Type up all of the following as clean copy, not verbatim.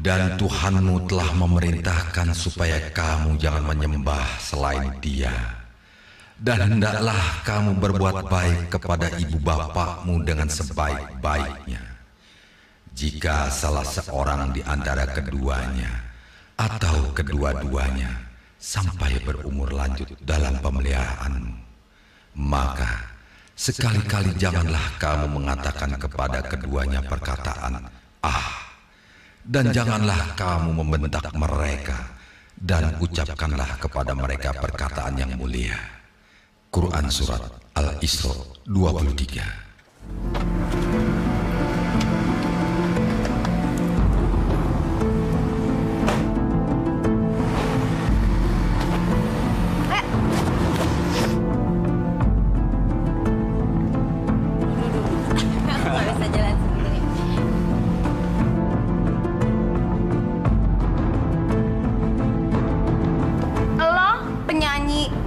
Dan Tuhanmu telah memerintahkan supaya kamu jangan menyembah selain Dia. Dan hendaklah kamu berbuat baik kepada ibu bapakmu dengan sebaik-baiknya. Jika salah seorang di antara keduanya atau kedua-duanya sampai berumur lanjut dalam pemeliharaanmu, maka sekali-kali janganlah kamu mengatakan kepada keduanya perkataan "ah", dan janganlah kamu membentak mereka, dan ucapkanlah kepada mereka perkataan yang mulia. Quran Surat Al-Isra 23.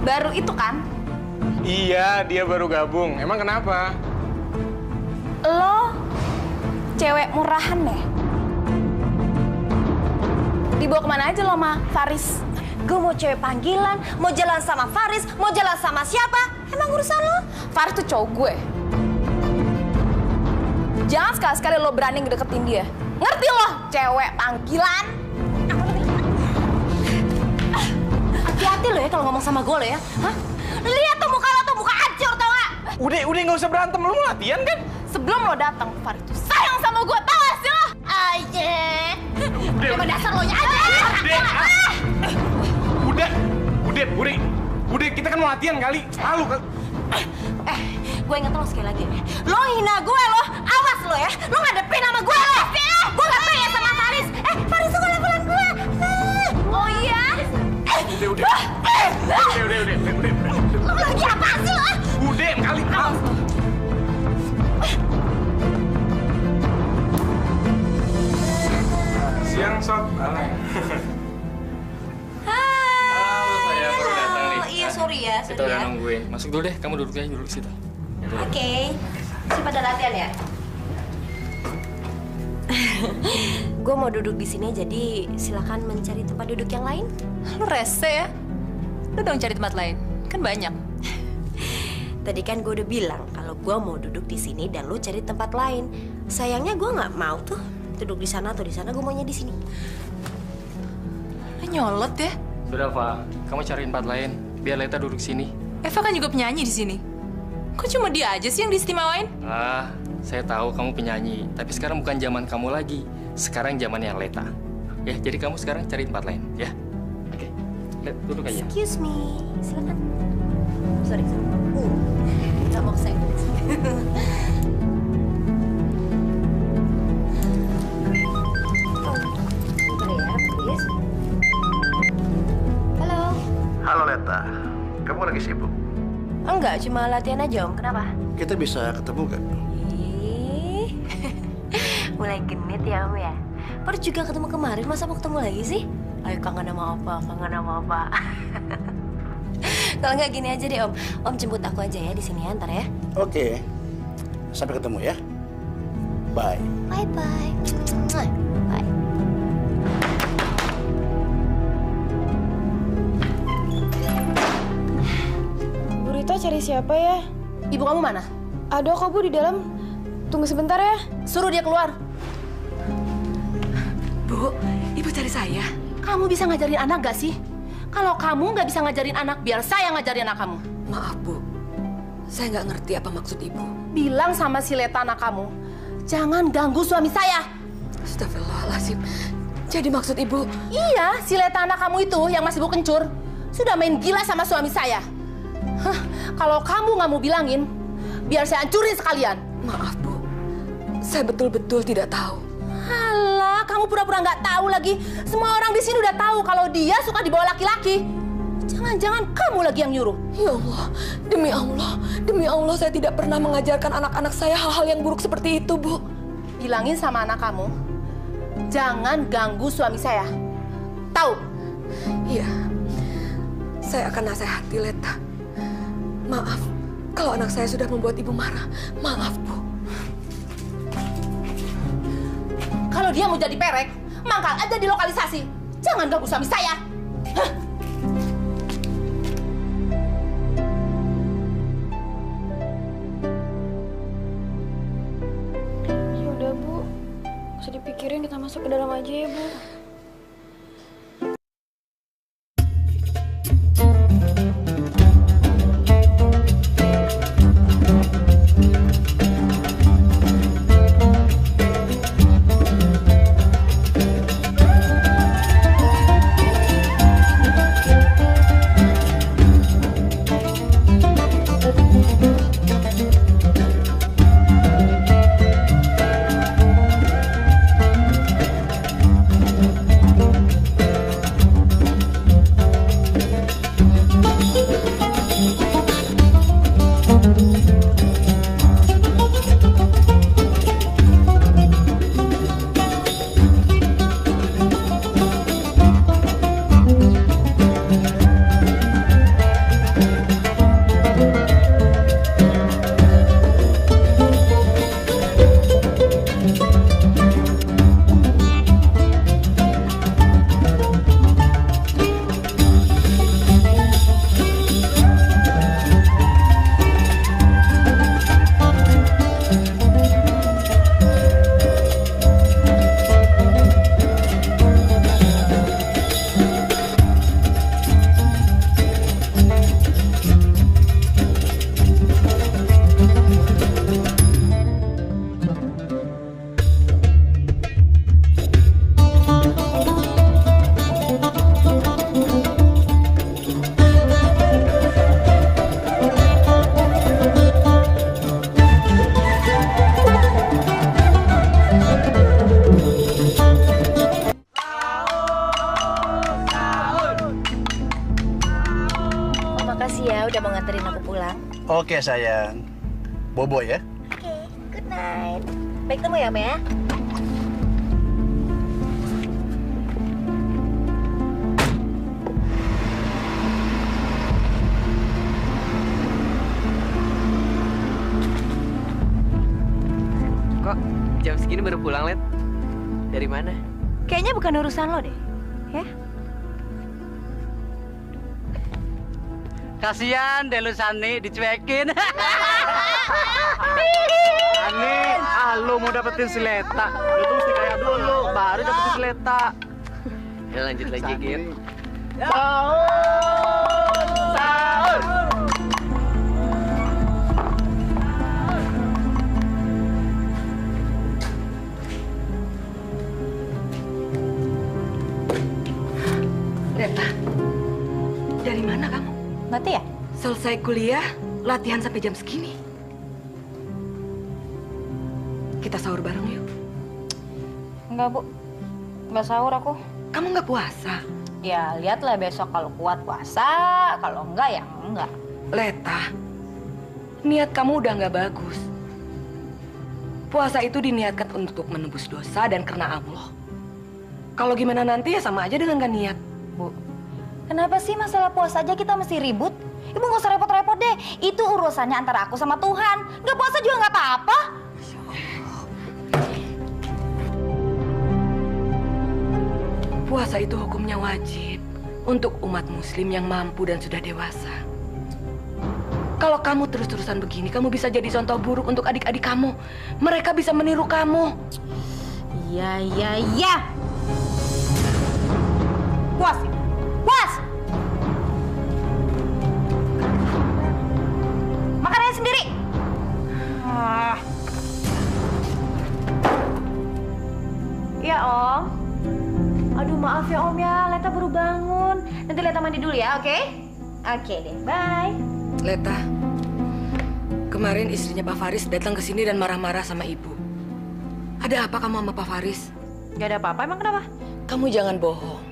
Baru itu kan? Iya, dia baru gabung. Emang kenapa? Lo cewek murahan ya? Dibawa kemana aja lo sama Faris? Gue mau cewek panggilan, mau jalan sama Faris, mau jalan sama siapa? Emang urusan lo? Faris tuh cowok gue. Jangan sekali-sekali lo berani ngedeketin dia. Ngerti lo, cewek panggilan? Hati-hati lo ya kalau ngomong sama gue lo ya. Hah? Lihat tuh muka lo tuh, muka hancur tau gak? Udah nggak usah berantem. Lo mau latihan kan? Sebelum lo datang, Faris tuh sayang sama gue, tau gak sih lo? Aja. Emang dasar lo nya aja. Udah, kita kan mau latihan kali. Lalu Gue ingetin lo sekali lagi ya. Lo hina gue lo, awas lo ya. Lo ngadepin sama gue lo. Gue gak pengen sama Faris. Faris tuh levelan gue. Oh iya? Udah. Lo lagi apa sih lo? Udah, kali. Siang, Sob. Halo, saya baru datang nih. Iya, sorry ya. Kita udah nungguin. Masuk dulu deh, kamu duduk aja dulu situ. Oke. Masih pada latihan ya? Gue mau duduk di sini, jadi silakan mencari tempat duduk yang lain. Lu rese ya? Lu dong cari tempat lain, kan banyak. Tadi kan gue udah bilang kalau gue mau duduk di sini dan lu cari tempat lain. Sayangnya gue nggak mau tuh duduk di sana atau di sana. Gue maunya di sini. Lu nyolot ya? Sudah, Fa. Kamu cari tempat lain, biar Leta duduk sini. Eva kan juga penyanyi di sini. Kok cuma dia aja sih yang diistimewain? Ah, saya tahu kamu penyanyi, tapi sekarang bukan zaman kamu lagi. Sekarang zamannya Leta. Ya, jadi kamu sekarang cari tempat lain, ya. Oke, Let, duduk aja. Excuse me, silakan. Sorry. Nggak mau kesenggol. Halo. Halo Leta, kamu lagi sibuk? Enggak, cuma latihan aja Om. Kenapa? Kita bisa ketemu gak? Ih, mulai genit ya Om ya. Baru juga ketemu kemarin, masa mau ketemu lagi sih? Ayo kangen sama apa? Kalau nggak gini aja deh Om. Om jemput aku aja ya di sini ya, ntar ya. Oke, sampai ketemu ya. Bye. Bye-bye. Bye. Bu Rita cari siapa ya? Ibu kamu mana? Ada kok Bu di dalam. Tunggu sebentar ya. Suruh dia keluar. Bu, ibu cari saya. Kamu bisa ngajarin anak gak sih? Kalau kamu nggak bisa ngajarin anak, biar saya ngajarin anak kamu. Maaf Bu, saya nggak ngerti apa maksud ibu. Bilang sama si Leta anak kamu, jangan ganggu suami saya. Astagfirullahaladzim. Jadi maksud ibu? Iya, si Leta anak kamu itu yang masih bu kencur sudah main gila sama suami saya. Hah, kalau kamu nggak mau bilangin, biar saya hancurin sekalian. Maaf Bu, saya betul-betul tidak tahu. Alah, kamu pura-pura nggak tahu lagi. Semua orang di sini udah tahu kalau dia suka dibawa laki-laki. Jangan-jangan kamu lagi yang nyuruh. Ya Allah, demi Allah saya tidak pernah mengajarkan anak-anak saya hal-hal yang buruk seperti itu, Bu. Bilangin sama anak kamu, jangan ganggu suami saya. Tahu? Iya, saya akan nasihati Leta. Maaf, kalau anak saya sudah membuat ibu marah. Maaf, Bu. Kalau dia mau jadi perek, mangkal aja di lokalisasi. Jangan ganggu suami saya. Hah? Ya udah, Bu. Nggak usah dipikirin, kita masuk ke dalam aja ya, Bu. Makasih ya udah mau nganterin aku pulang. Oke sayang. Bobo ya. Oke, good night. Baik ketemu ya, Mea. Kok jam segini baru pulang, Let? Dari mana? Kayaknya bukan urusan lo deh, ya? Kasian deh lu Sani, dicuekin. Ani, lu mau dapetin si Leta. Lu tuh mesti kaya dulu, baru dapetin si Leta. Ya lanjut lagi, Gir. Sahur! Leta, dari mana kamu? Mati ya? Selesai kuliah, latihan sampai jam segini. Kita sahur bareng yuk. Enggak, Bu. Enggak sahur aku. Kamu nggak puasa? Ya, lihatlah besok kalau kuat puasa, kalau enggak ya enggak. Leta, niat kamu udah nggak bagus. Puasa itu diniatkan untuk menebus dosa dan karena Allah. Kalau gimana nanti ya sama aja dengan nggak niat. Bu, kenapa sih masalah puasa aja kita mesti ribut? Ibu nggak usah repot-repot deh. Itu urusannya antara aku sama Tuhan. Nggak puasa juga nggak apa-apa. Puasa itu hukumnya wajib untuk umat muslim yang mampu dan sudah dewasa. Kalau kamu terus-terusan begini, kamu bisa jadi contoh buruk untuk adik-adik kamu. Mereka bisa meniru kamu. Iya. Puas. Makan aja sendiri. Ya, Om. Aduh, maaf ya, Om ya. Leta baru bangun. Nanti Leta mandi dulu ya, oke? Oke deh, bye. Leta, kemarin istrinya Pak Faris datang ke sini dan marah-marah sama ibu. Ada apa kamu sama Pak Faris? Gak ada apa-apa, emang kenapa? Kamu jangan bohong.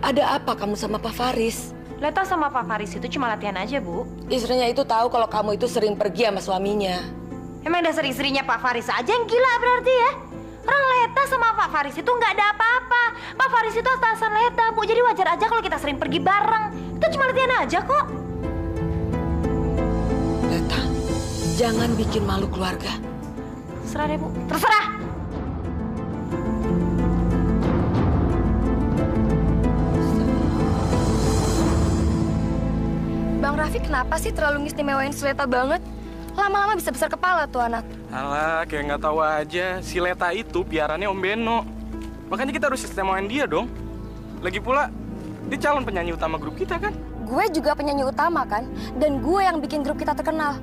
Ada apa kamu sama Pak Faris? Leta sama Pak Faris itu cuma latihan aja, Bu. Istrinya itu tahu kalau kamu itu sering pergi sama suaminya. Emang dasar istrinya Pak Faris aja yang gila berarti ya? Orang Leta sama Pak Faris itu nggak ada apa-apa. Pak Faris itu atasan Leta, Bu. Jadi wajar aja kalau kita sering pergi bareng. Itu cuma latihan aja kok. Leta, jangan bikin malu keluarga. Terserah deh, Bu. Terserah! Vivi kenapa sih terlalu ngistimewain si Leta banget? Lama-lama bisa besar kepala tuh anak. Alah, kayak nggak tahu aja. Si Leta itu piarannya Om Beno. Makanya kita harus istimewain dia dong. Lagi pula, dia calon penyanyi utama grup kita kan? Gue juga penyanyi utama kan? Dan gue yang bikin grup kita terkenal.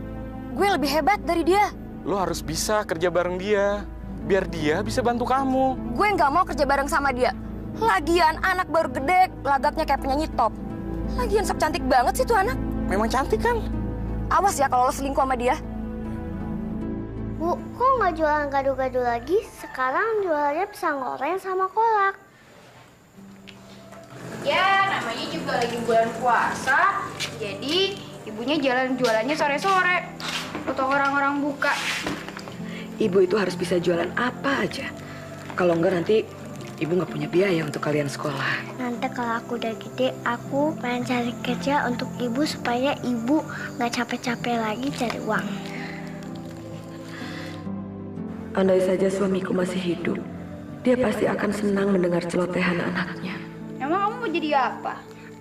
Gue lebih hebat dari dia. Lo harus bisa kerja bareng dia. Biar dia bisa bantu kamu. Gue nggak mau kerja bareng sama dia. Lagian anak baru gede, lagaknya kayak penyanyi top. Lagian sok cantik banget sih tuh anak. Memang cantik kan? Awas ya kalau lo selingkuh sama dia. Bu, kok nggak jualan gado-gado lagi? Sekarang jualannya pisang goreng sama kolak. Ya, namanya juga lagi bulan puasa. Jadi, ibunya jualannya sore-sore. Untuk orang-orang buka. Ibu itu harus bisa jualan apa aja. Kalau enggak nanti ibu nggak punya biaya untuk kalian sekolah. Nanti kalau aku udah gede, aku pengen cari kerja untuk ibu supaya ibu nggak capek-capek lagi cari uang. Andai saja suamiku masih hidup, dia pasti akan senang mendengar celotehan anaknya. Emang kamu mau jadi apa?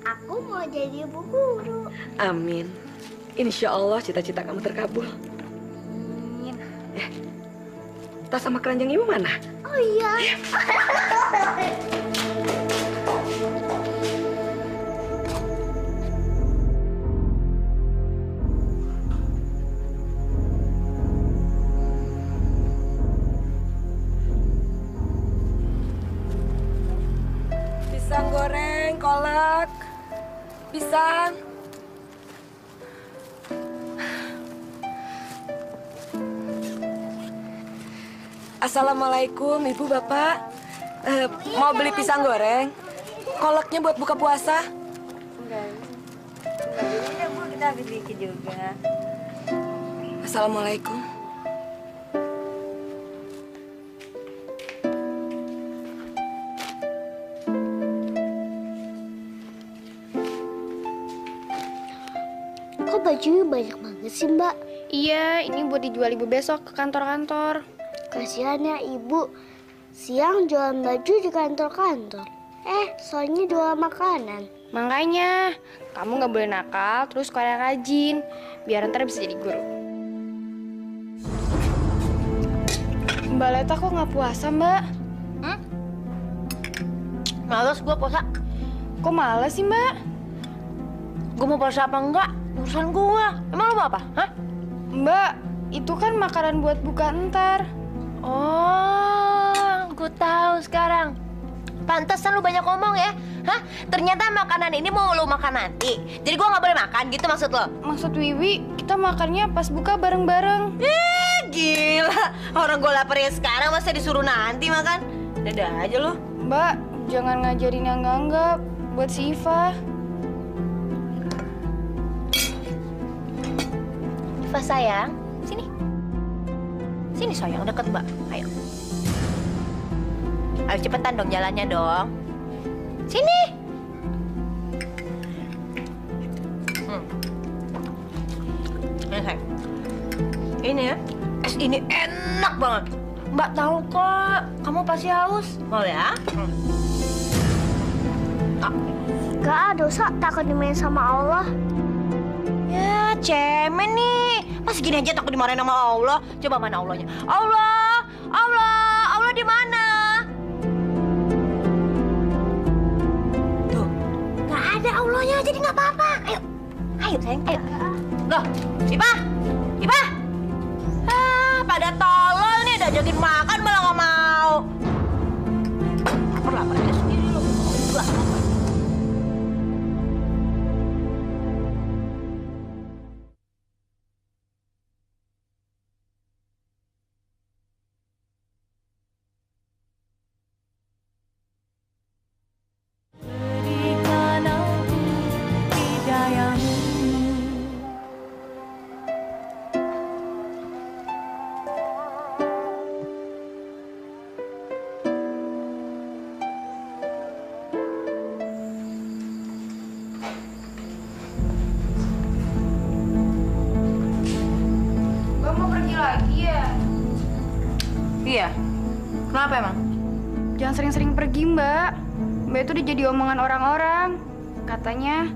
Aku mau jadi ibu guru. Amin. Insya Allah cita-cita kamu terkabul. Tas sama keranjang ibu mana? Oh iya. Pisang goreng, kolak, pisang. Assalamualaikum, Ibu Bapak. Mau beli pisang goreng? Kolaknya buat buka puasa? Enggak bisa Bu, kita habis bikin juga. Assalamualaikum. Kok bajunya banyak banget sih Mbak? Iya, ini buat dijual ibu besok ke kantor-kantor. Kasihan ya ibu, siang jualan baju di kantor-kantor. Soalnya jual makanan. Makanya, kamu nggak boleh nakal, terus sekolah rajin. Biar ntar bisa jadi guru. Mbak Leta kok nggak puasa, Mbak? Males gue puasa. Kok males sih, Mbak? Gue mau puasa apa enggak? Urusan gue. Emang lo mau apa? Hah? Mbak, itu kan makanan buat buka ntar. Oh, gue tahu sekarang. Pantesan lu banyak ngomong ya. Hah? Ternyata makanan ini mau lu makan nanti. Jadi gue nggak boleh makan gitu maksud lo? Maksud Wiwi, kita makannya pas buka bareng-bareng. Gila. Orang gue lapar ya sekarang masa disuruh nanti makan? Dadah aja lo. Mbak, jangan ngajarin yang nganggap buat si Iva. Iva sayang, sini. Sini sayang, deket Mbak. Ayo. Ayo cepetan dong jalannya dong. Sini. Ini sayang. Ini ya, es ini enak banget. Mbak tahu kok, kamu pasti haus. Mau ya? Gak dosa takut dimain sama Allah. Ya, cemen nih. Pas gini aja takut dimarahin sama Allah. Coba mana Allahnya? Allah, Allah, Allah di mana? Tuh, nggak ada Allahnya, jadi nggak apa-apa. Ayo, ayo sayang, ayo. Loh, Ipah, Ipah. Pada tolol nih, udah ajakin makan malah nggak mau. Lapar aja sendiri loh. Iya. Kenapa emang? Jangan sering-sering pergi, Mbak. Mbak itu udah jadi omongan orang-orang. Katanya,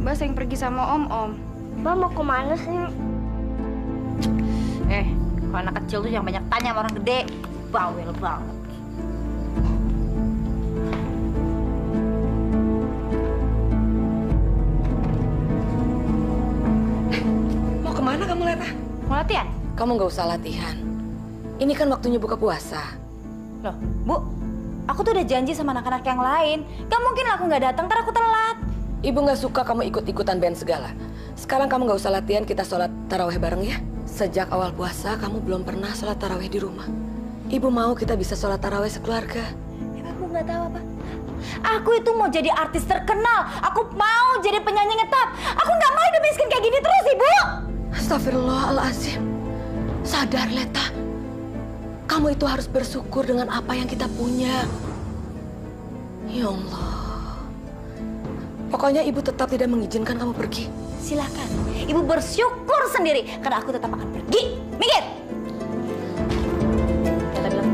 Mbak sering pergi sama om-om. Mbak mau kemana sih? Kalau anak kecil tuh yang banyak tanya sama orang gede. Bawel banget. Mau kemana kamu, Leta? Mau latihan? Kamu nggak usah latihan. Ini kan waktunya buka puasa. Loh, Bu, aku tuh udah janji sama anak-anak yang lain. Gak mungkin lah aku nggak datang, ntar aku telat. Ibu nggak suka kamu ikut-ikutan band segala. Sekarang kamu nggak usah latihan, kita sholat taraweh bareng ya. Sejak awal puasa, kamu belum pernah sholat taraweh di rumah. Ibu mau kita bisa sholat taraweh sekeluarga. Aku nggak tahu apa. Aku itu mau jadi artis terkenal. Aku mau jadi penyanyi ngetop. Aku nggak mau hidup miskin kayak gini terus, Ibu. Astagfirullahaladzim. Sadar, Leta. Kamu itu harus bersyukur dengan apa yang kita punya. Ya Allah. Pokoknya ibu tetap tidak mengizinkan kamu pergi. Silakan. Ibu bersyukur sendiri karena aku tetap akan pergi. Minggir. Leta bilang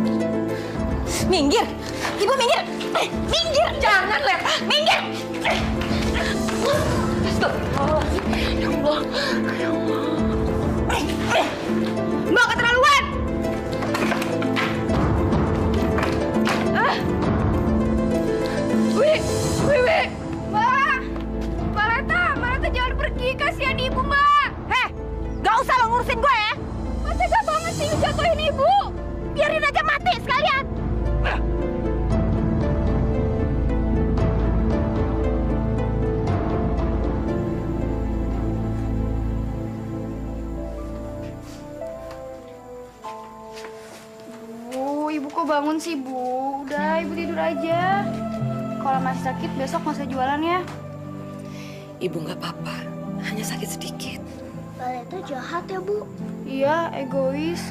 minggir. Ibu minggir. Minggir. Jangan, Leta. Minggir. Astagfirullahaladzim. Ya Allah. Ya Allah. Mbak keterlaluan. Wih. Mbak Leta jangan pergi, kasihan ibu, Mbak. Gak usah lo ngurusin gue ya. Mas tega banget sih jatuhin ibu. Biarin aja mati sekalian. Ibu kok bangun sih, Bu? Udah, ibu tidur aja. Kalau masih sakit, besok nggak usah jualan ya. Ibu nggak apa-apa, hanya sakit sedikit. Mbak itu jahat ya, Bu? Iya, egois.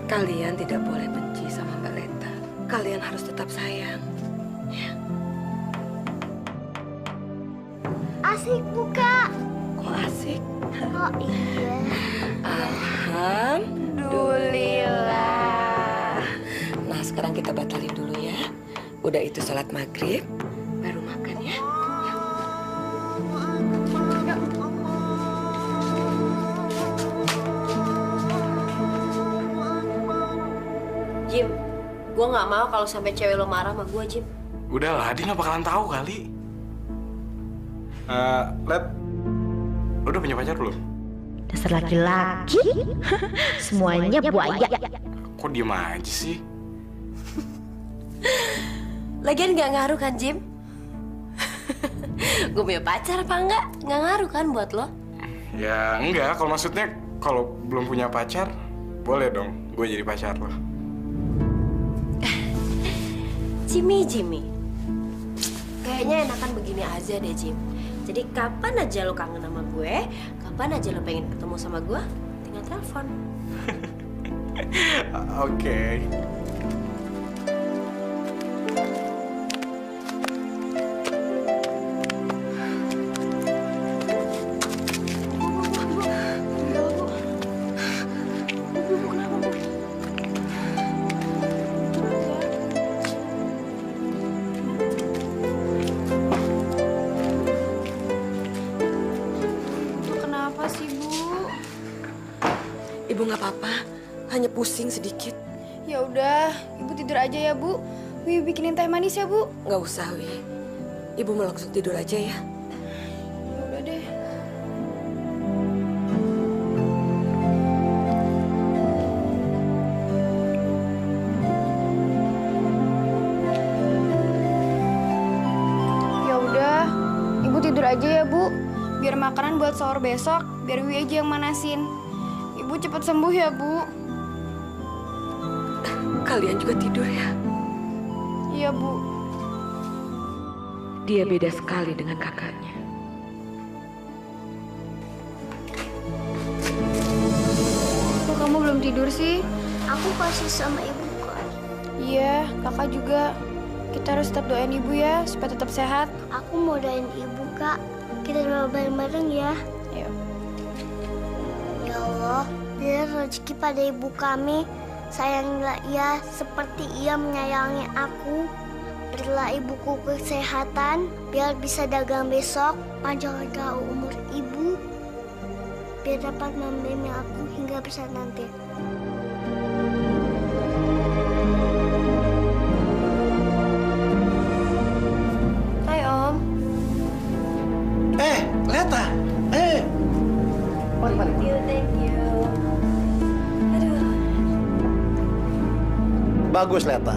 Kalian tidak boleh benci sama Mbak Leta. Kalian harus tetap sayang. Ya. Asik, Bu, Kak. Kok asik? Oh, iya. Alhamdulillah. Nah, sekarang kita batalin dulu ya. Udah itu sholat maghrib, baru makan ya. Jim, gue nggak mau kalau sampai cewek lo marah sama gue, Jim. Udahlah, dia nggak bakalan tahu kali. Let, lo udah punya pacar belum? Dasar laki-laki. Semuanya buaya. Kok diem aja sih? Lagian nggak ngaruh kan, Jim? Gue punya pacar apa enggak? Nggak ngaruh kan buat lo? Ya enggak, kalau maksudnya kalau belum punya pacar, boleh dong gue jadi pacar lo. Jimmy. Kayaknya enakan begini aja deh, Jim. Jadi kapan aja lo kangen sama gue, kapan aja lo pengen ketemu sama gue, tinggal telepon. Oke. Ibu nggak apa-apa, hanya pusing sedikit. Ya udah, ibu tidur aja ya, Bu. Wi bikinin teh manis ya, Bu. Nggak usah, Wi. Ibu mau langsung tidur aja ya. Ya udah deh. Ya udah, ibu tidur aja ya, Bu. Biar makanan buat sahur besok, biar Wi aja yang manasin. Ibu cepat sembuh ya, Bu. Kalian juga tidur ya? Iya, Bu. Dia beda sekali dengan kakaknya. Kok kamu belum tidur sih? Aku kasih sama ibu kan. Iya, kakak juga. Kita harus tetap doain ibu ya, supaya tetap sehat. Aku mau doain ibu, Kak. Kita doa bareng-bareng ya. Ayo. Ya Allah, beri rezeki pada ibu kami. Sayangilah ia seperti ia menyayangi aku. Berilah ibuku kesehatan, biar bisa dagang besok. Panjangkan umur ibu, biar dapat membimbing aku hingga besar nanti. Hai Om. Leta. Mari. Thank you. Aduh. Bagus, Leta.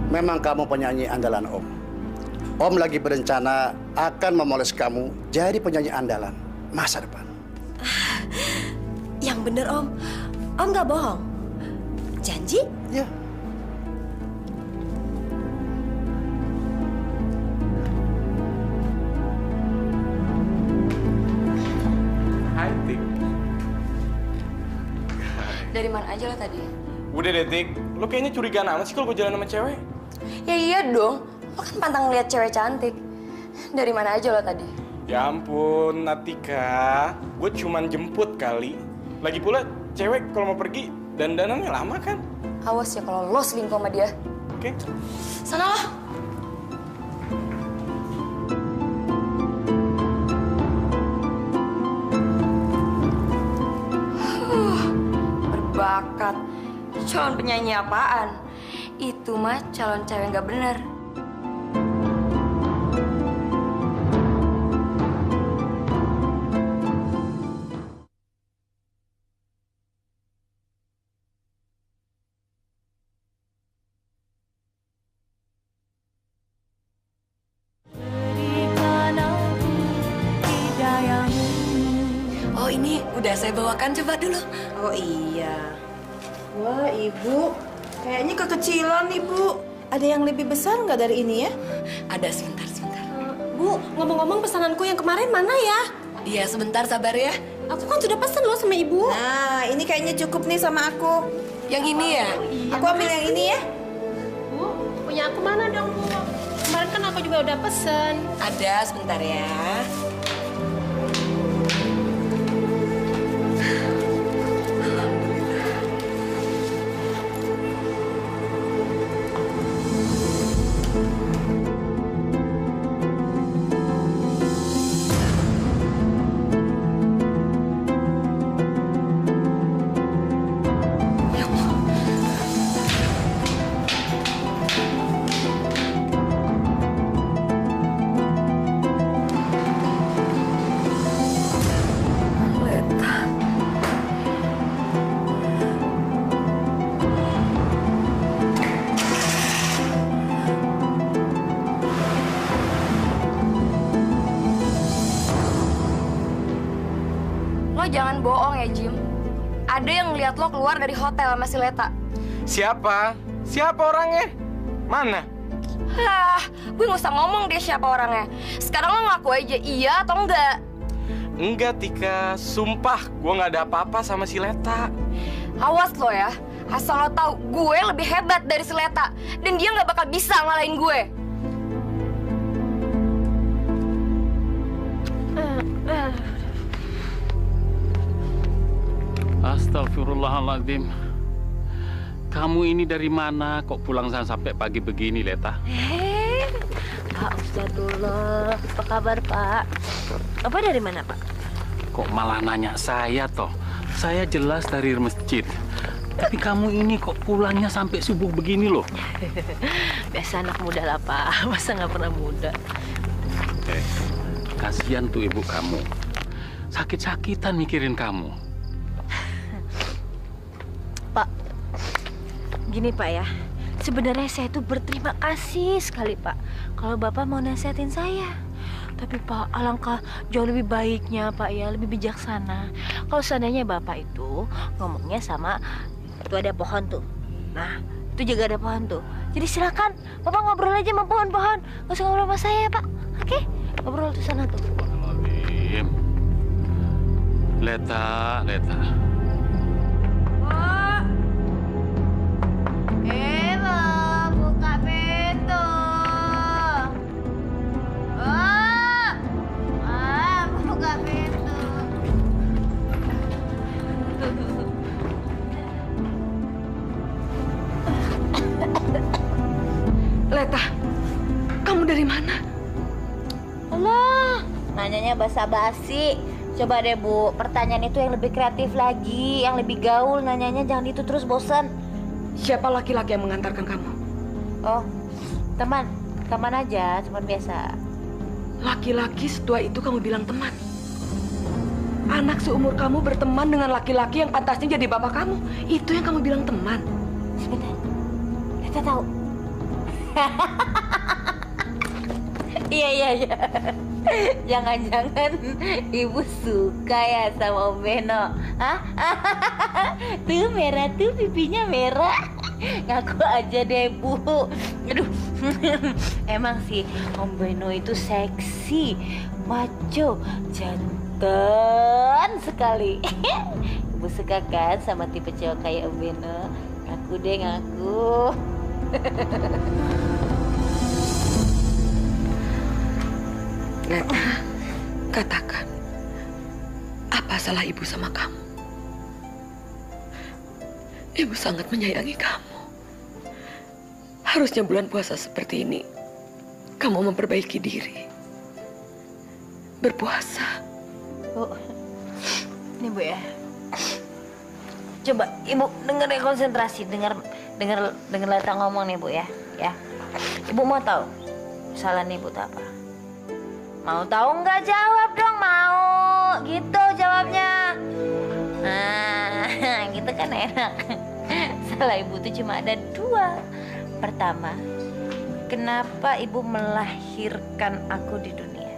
Memang kamu penyanyi andalan Om. Om lagi berencana akan memoles kamu jadi penyanyi andalan masa depan. Yang bener Om. Om nggak bohong. Janji? Ya. Hai, Tik. Dari mana aja lo tadi? Udah deh, Tik. Lo kayaknya curigaan amat sih kalau gue jalan sama cewek. Ya iya dong. Lo kan pantang lihat cewek cantik. Dari mana aja lo tadi? Ya ampun, Natika. Gue cuman jemput kali. Lagi pula, cewek kalau mau pergi, dandanannya lama kan? Awas ya kalau lo selingkuh sama dia. Oke. Sana lo. Berbakat. Calon penyanyi apaan? Itu mah calon cewek nggak bener. Oh ini udah saya bawakan, coba dulu. Oh iya. Wah ibu, kayaknya kekecilan ibu. Ada yang lebih besar nggak dari ini ya? Ada, sebentar. Bu, ngomong-ngomong pesananku yang kemarin mana ya? Iya sebentar, sabar ya. Aku kan sudah pesan loh sama ibu. Nah, ini kayaknya cukup nih sama aku. Yang ini ya? Aku ambil yang ini ya. Bu, punya aku mana dong, Bu? Kemarin kan aku juga udah pesen. Ada, sebentar ya. Lo jangan bohong ya, Jim. Ada yang ngeliat lo keluar dari hotel sama si Leta. Siapa? Siapa orangnya? Mana? Gue nggak usah ngomong deh siapa orangnya. Sekarang lo ngaku aja iya atau enggak. Enggak, Tika. Sumpah, gue nggak ada apa-apa sama si Leta. Awas lo ya. Asal lo tahu, gue lebih hebat dari si Leta. Dan dia nggak bakal bisa ngalahin gue. Astagfirullahaladzim. Kamu ini dari mana? Kok pulang sampai pagi begini, Leta? Pak Ustadullah, apa kabar Pak? Apa dari mana Pak? Kok malah nanya saya toh? Saya jelas dari masjid. Tapi kamu ini kok pulangnya sampai subuh begini loh? Biasa anak muda lah Pak, masa nggak pernah muda. Kasihan tuh ibu kamu. Sakit-sakitan mikirin kamu. Pak, gini Pak ya, sebenarnya saya itu berterima kasih sekali Pak kalau Bapak mau nasihatin saya. Tapi Pak, alangkah jauh lebih baiknya Pak ya, lebih bijaksana kalau seandainya Bapak itu ngomongnya sama itu ada pohon tuh. Nah, itu juga ada pohon tuh. Jadi silakan Bapak ngobrol aja sama pohon-pohon, nggak usah ngobrol sama saya ya Pak. Oke? Ngobrol tuh sana tuh. Leta. Buka pintu. Buka pintu. Leta, Kamu dari mana? Alah, nanyanya basa-basi. Coba deh Bu, pertanyaan itu yang lebih kreatif lagi, yang lebih gaul. Nanyanya jangan itu terus, bosan. Siapa laki-laki yang mengantarkan kamu? Oh, teman aja, teman biasa. Laki-laki setua itu kamu bilang teman? Anak seumur kamu berteman dengan laki-laki yang pantasnya jadi bapak kamu. Itu yang kamu bilang teman? Sebentar, kita tahu. Iya. Jangan-jangan Ibu suka ya sama Om Beno? Hah? Tuh merah tuh, pipinya merah. Ngaku aja deh, Bu. Aduh. Emang sih Om Beno itu seksi, maco, jantan sekali. Ibu suka kan sama tipe cowok kayak Om Beno? Ngaku deh, ngaku. Leta, katakan, apa salah ibu sama kamu? Ibu sangat menyayangi kamu. Harusnya bulan puasa seperti ini, kamu memperbaiki diri. Berpuasa. Bu, ini Bu ya. Coba Ibu dengerin, konsentrasi, dengar Leta ngomong nih Bu ya. Ibu mau tahu kesalahan Ibu itu apa? Mau tahu nggak? Jawab dong, mau. Gitu jawabnya. Nah, gitu kan enak. Salah Ibu tuh cuma ada 2. Pertama, kenapa Ibu melahirkan aku di dunia?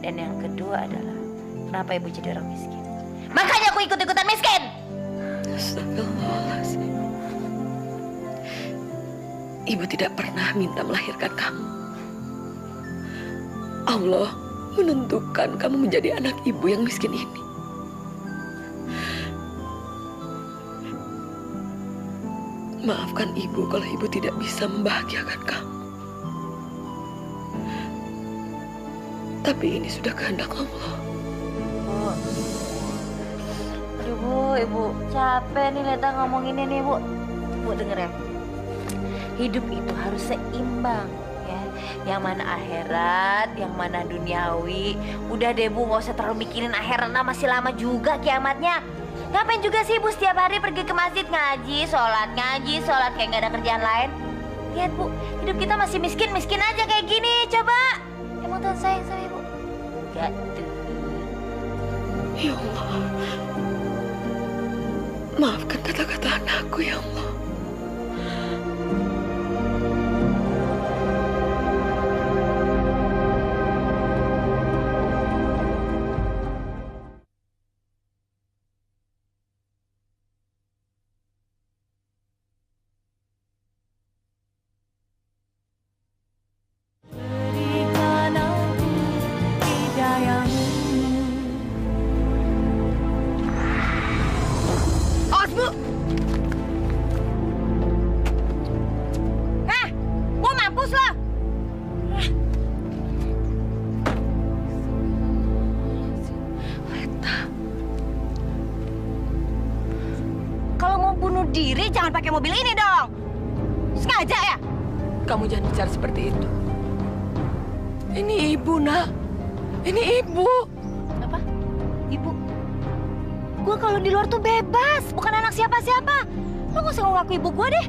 Dan yang kedua adalah, kenapa Ibu jadi orang miskin? Makanya aku ikut-ikutan miskin. Astagfirullahaladzim. Ibu tidak pernah minta melahirkan kamu. Allah menentukan kamu menjadi anak ibu yang miskin ini. Maafkan ibu kalau ibu tidak bisa membahagiakan kamu. Tapi ini sudah kehendak Allah. Aduh Bu, Ibu capek nih Leta ngomongin ini Bu. Bu denger ya. Hidup itu harus seimbang. Yang mana akhirat, yang mana duniawi. Udah deh Bu, gak usah terlalu mikirin akhirat, masih lama juga kiamatnya. Ngapain juga sih Ibu setiap hari pergi ke masjid ngaji, sholat kayak gak ada kerjaan lain? Lihat Bu, hidup kita masih miskin aja kayak gini, coba. Emang Tuhan sayang sama Ibu? Enggak tuh. Ya Allah, maafkan kata-kata anakku ya Allah. Diri jangan pakai mobil ini dong. Sengaja ya? Kamu jangan bicara seperti itu. Ini ibu, Nak. Ini ibu. Apa? Ibu? Gua kalau di luar tuh bebas, bukan anak siapa-siapa. Lo nggak usah ngaku ibu gua deh.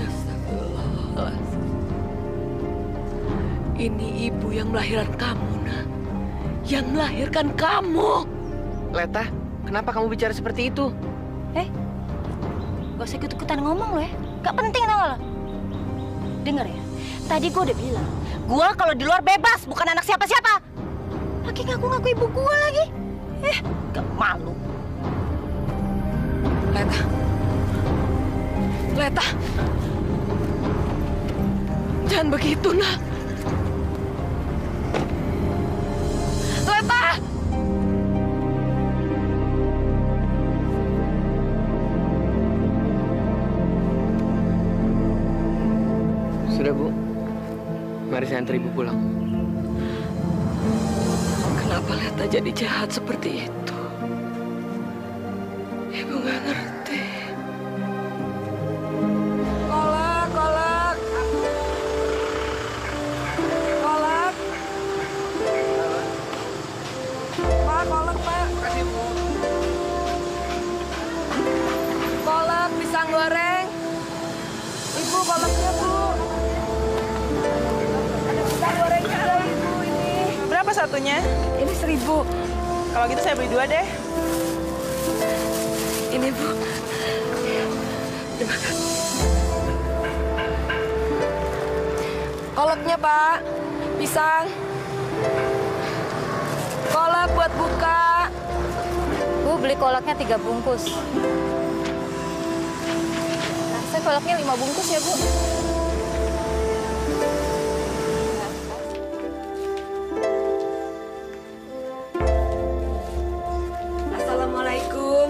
Astagfirullahaladzim. Ini ibu yang melahirkan kamu, Nak. Yang melahirkan kamu. Leta, kenapa kamu bicara seperti itu? Gak usah ikut-ikutan ngomong lo ya. Gak penting tau gak lo? Dengar ya, tadi gue udah bilang, gue kalau di luar bebas, bukan anak siapa-siapa. Lagi ngaku-ngaku ibu gue lagi. Gak malu. Leta. Jangan begitu, Nak. Leta! Sudah, Bu. Mari saya antar Ibu pulang. Kenapa Leta jadi jahat seperti itu? Ibu nggak ngerti. Kolak. satunya? Ini 1000. Kalau gitu saya beli 2 deh. Ini, Bu. Terima kasih. Kolaknya, Pak. Pisang. Kolak buat buka. Bu, beli kolaknya 3 bungkus. Nah, saya kolaknya 5 bungkus ya, Bu. Assalamualaikum.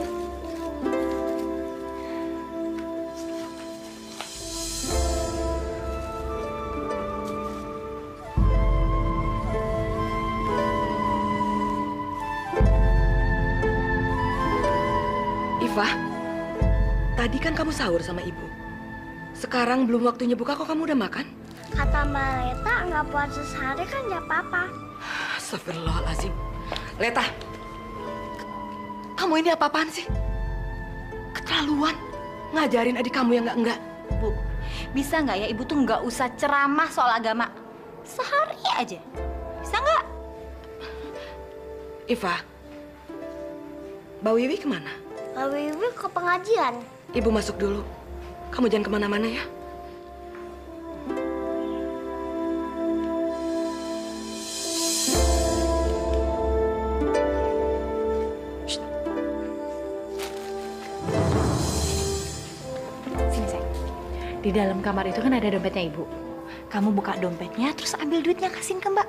Iva, tadi kan kamu sahur sama ibu. Sekarang belum waktunya buka, kok kamu udah makan? Kata Mbak Leta nggak puasa sehari kan nggak apa-apa. Astagfirullahaladzim. Leta, kamu ini apa-apaan sih? Keterlaluan. Ngajarin adik kamu yang enggak. Bu, bisa nggak ya ibu tuh nggak usah ceramah soal agama? Sehari aja. Bisa nggak? Iva, Mbak Wiwi kemana? Mbak Wiwi ke pengajian. Ibu masuk dulu. Kamu jangan kemana-mana ya. Sini, sayang. Di dalam kamar itu kan ada dompetnya ibu. Kamu buka dompetnya, terus ambil duitnya, kasihin ke mbak.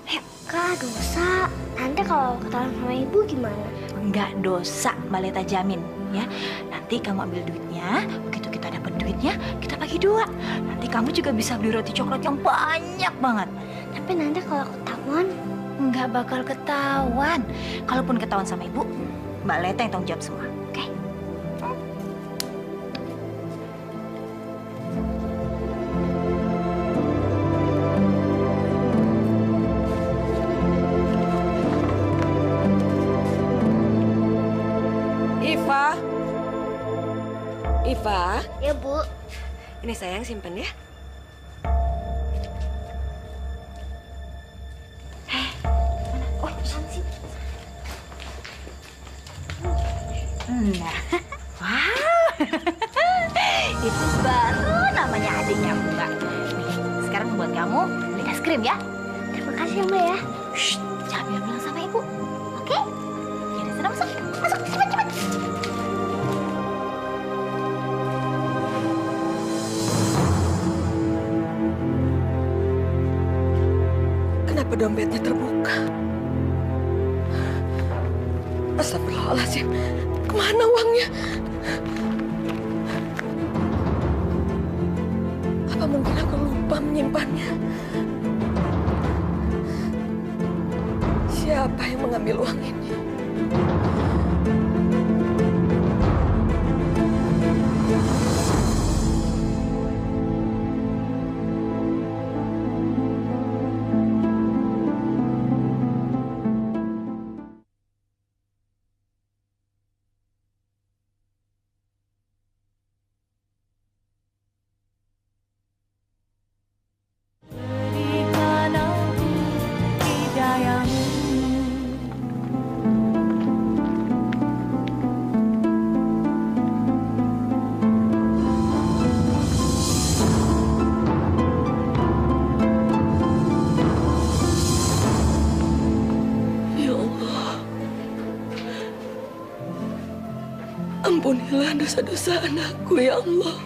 Ayo. Kak, dosa. Nanti kalau ketahuan sama ibu gimana? Enggak dosa, Mbak Leta jamin ya. Nanti kamu ambil duitnya, begitu kita dapat duitnya, kita bagi 2. Nanti kamu juga bisa beli roti coklat yang banyak banget. Tapi nanti kalau ketahuan? Nggak bakal ketahuan. Kalaupun ketahuan sama ibu, Mbak Leta yang tanggung jawab semua, oke? Iva. Ya, Bu. Ini sayang simpen ya. Oh, apaan sih? Nah, wow. Itu baru namanya adiknya Mbak. Nih, sekarang buat kamu beli es krim ya. Terima kasih, Mbak ya. Shh, jangan bilang sama ibu, oke? Yaudah, sana masuk, cepat. Kenapa dompetnya terbuka? Astagfirullahaladzim. Kemana uangnya? Apa mungkin aku lupa menyimpannya? Siapa yang mengambil uang ini? Ampunilah dosa-dosa anakku, ya Allah.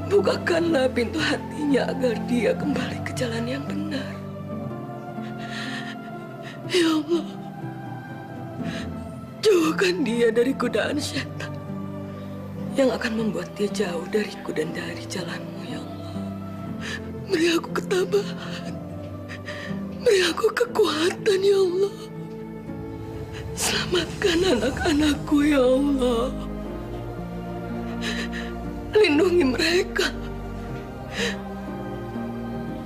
Bukakanlah pintu hatinya agar dia kembali ke jalan yang benar. Ya Allah, jauhkan dia dari godaan syaitan yang akan membuat dia jauh dariku dan dari jalanmu, ya Allah. Beri aku ketabahan, beri aku kekuatan, ya Allah. Selamatkan anak-anakku, ya Allah. Lindungi mereka.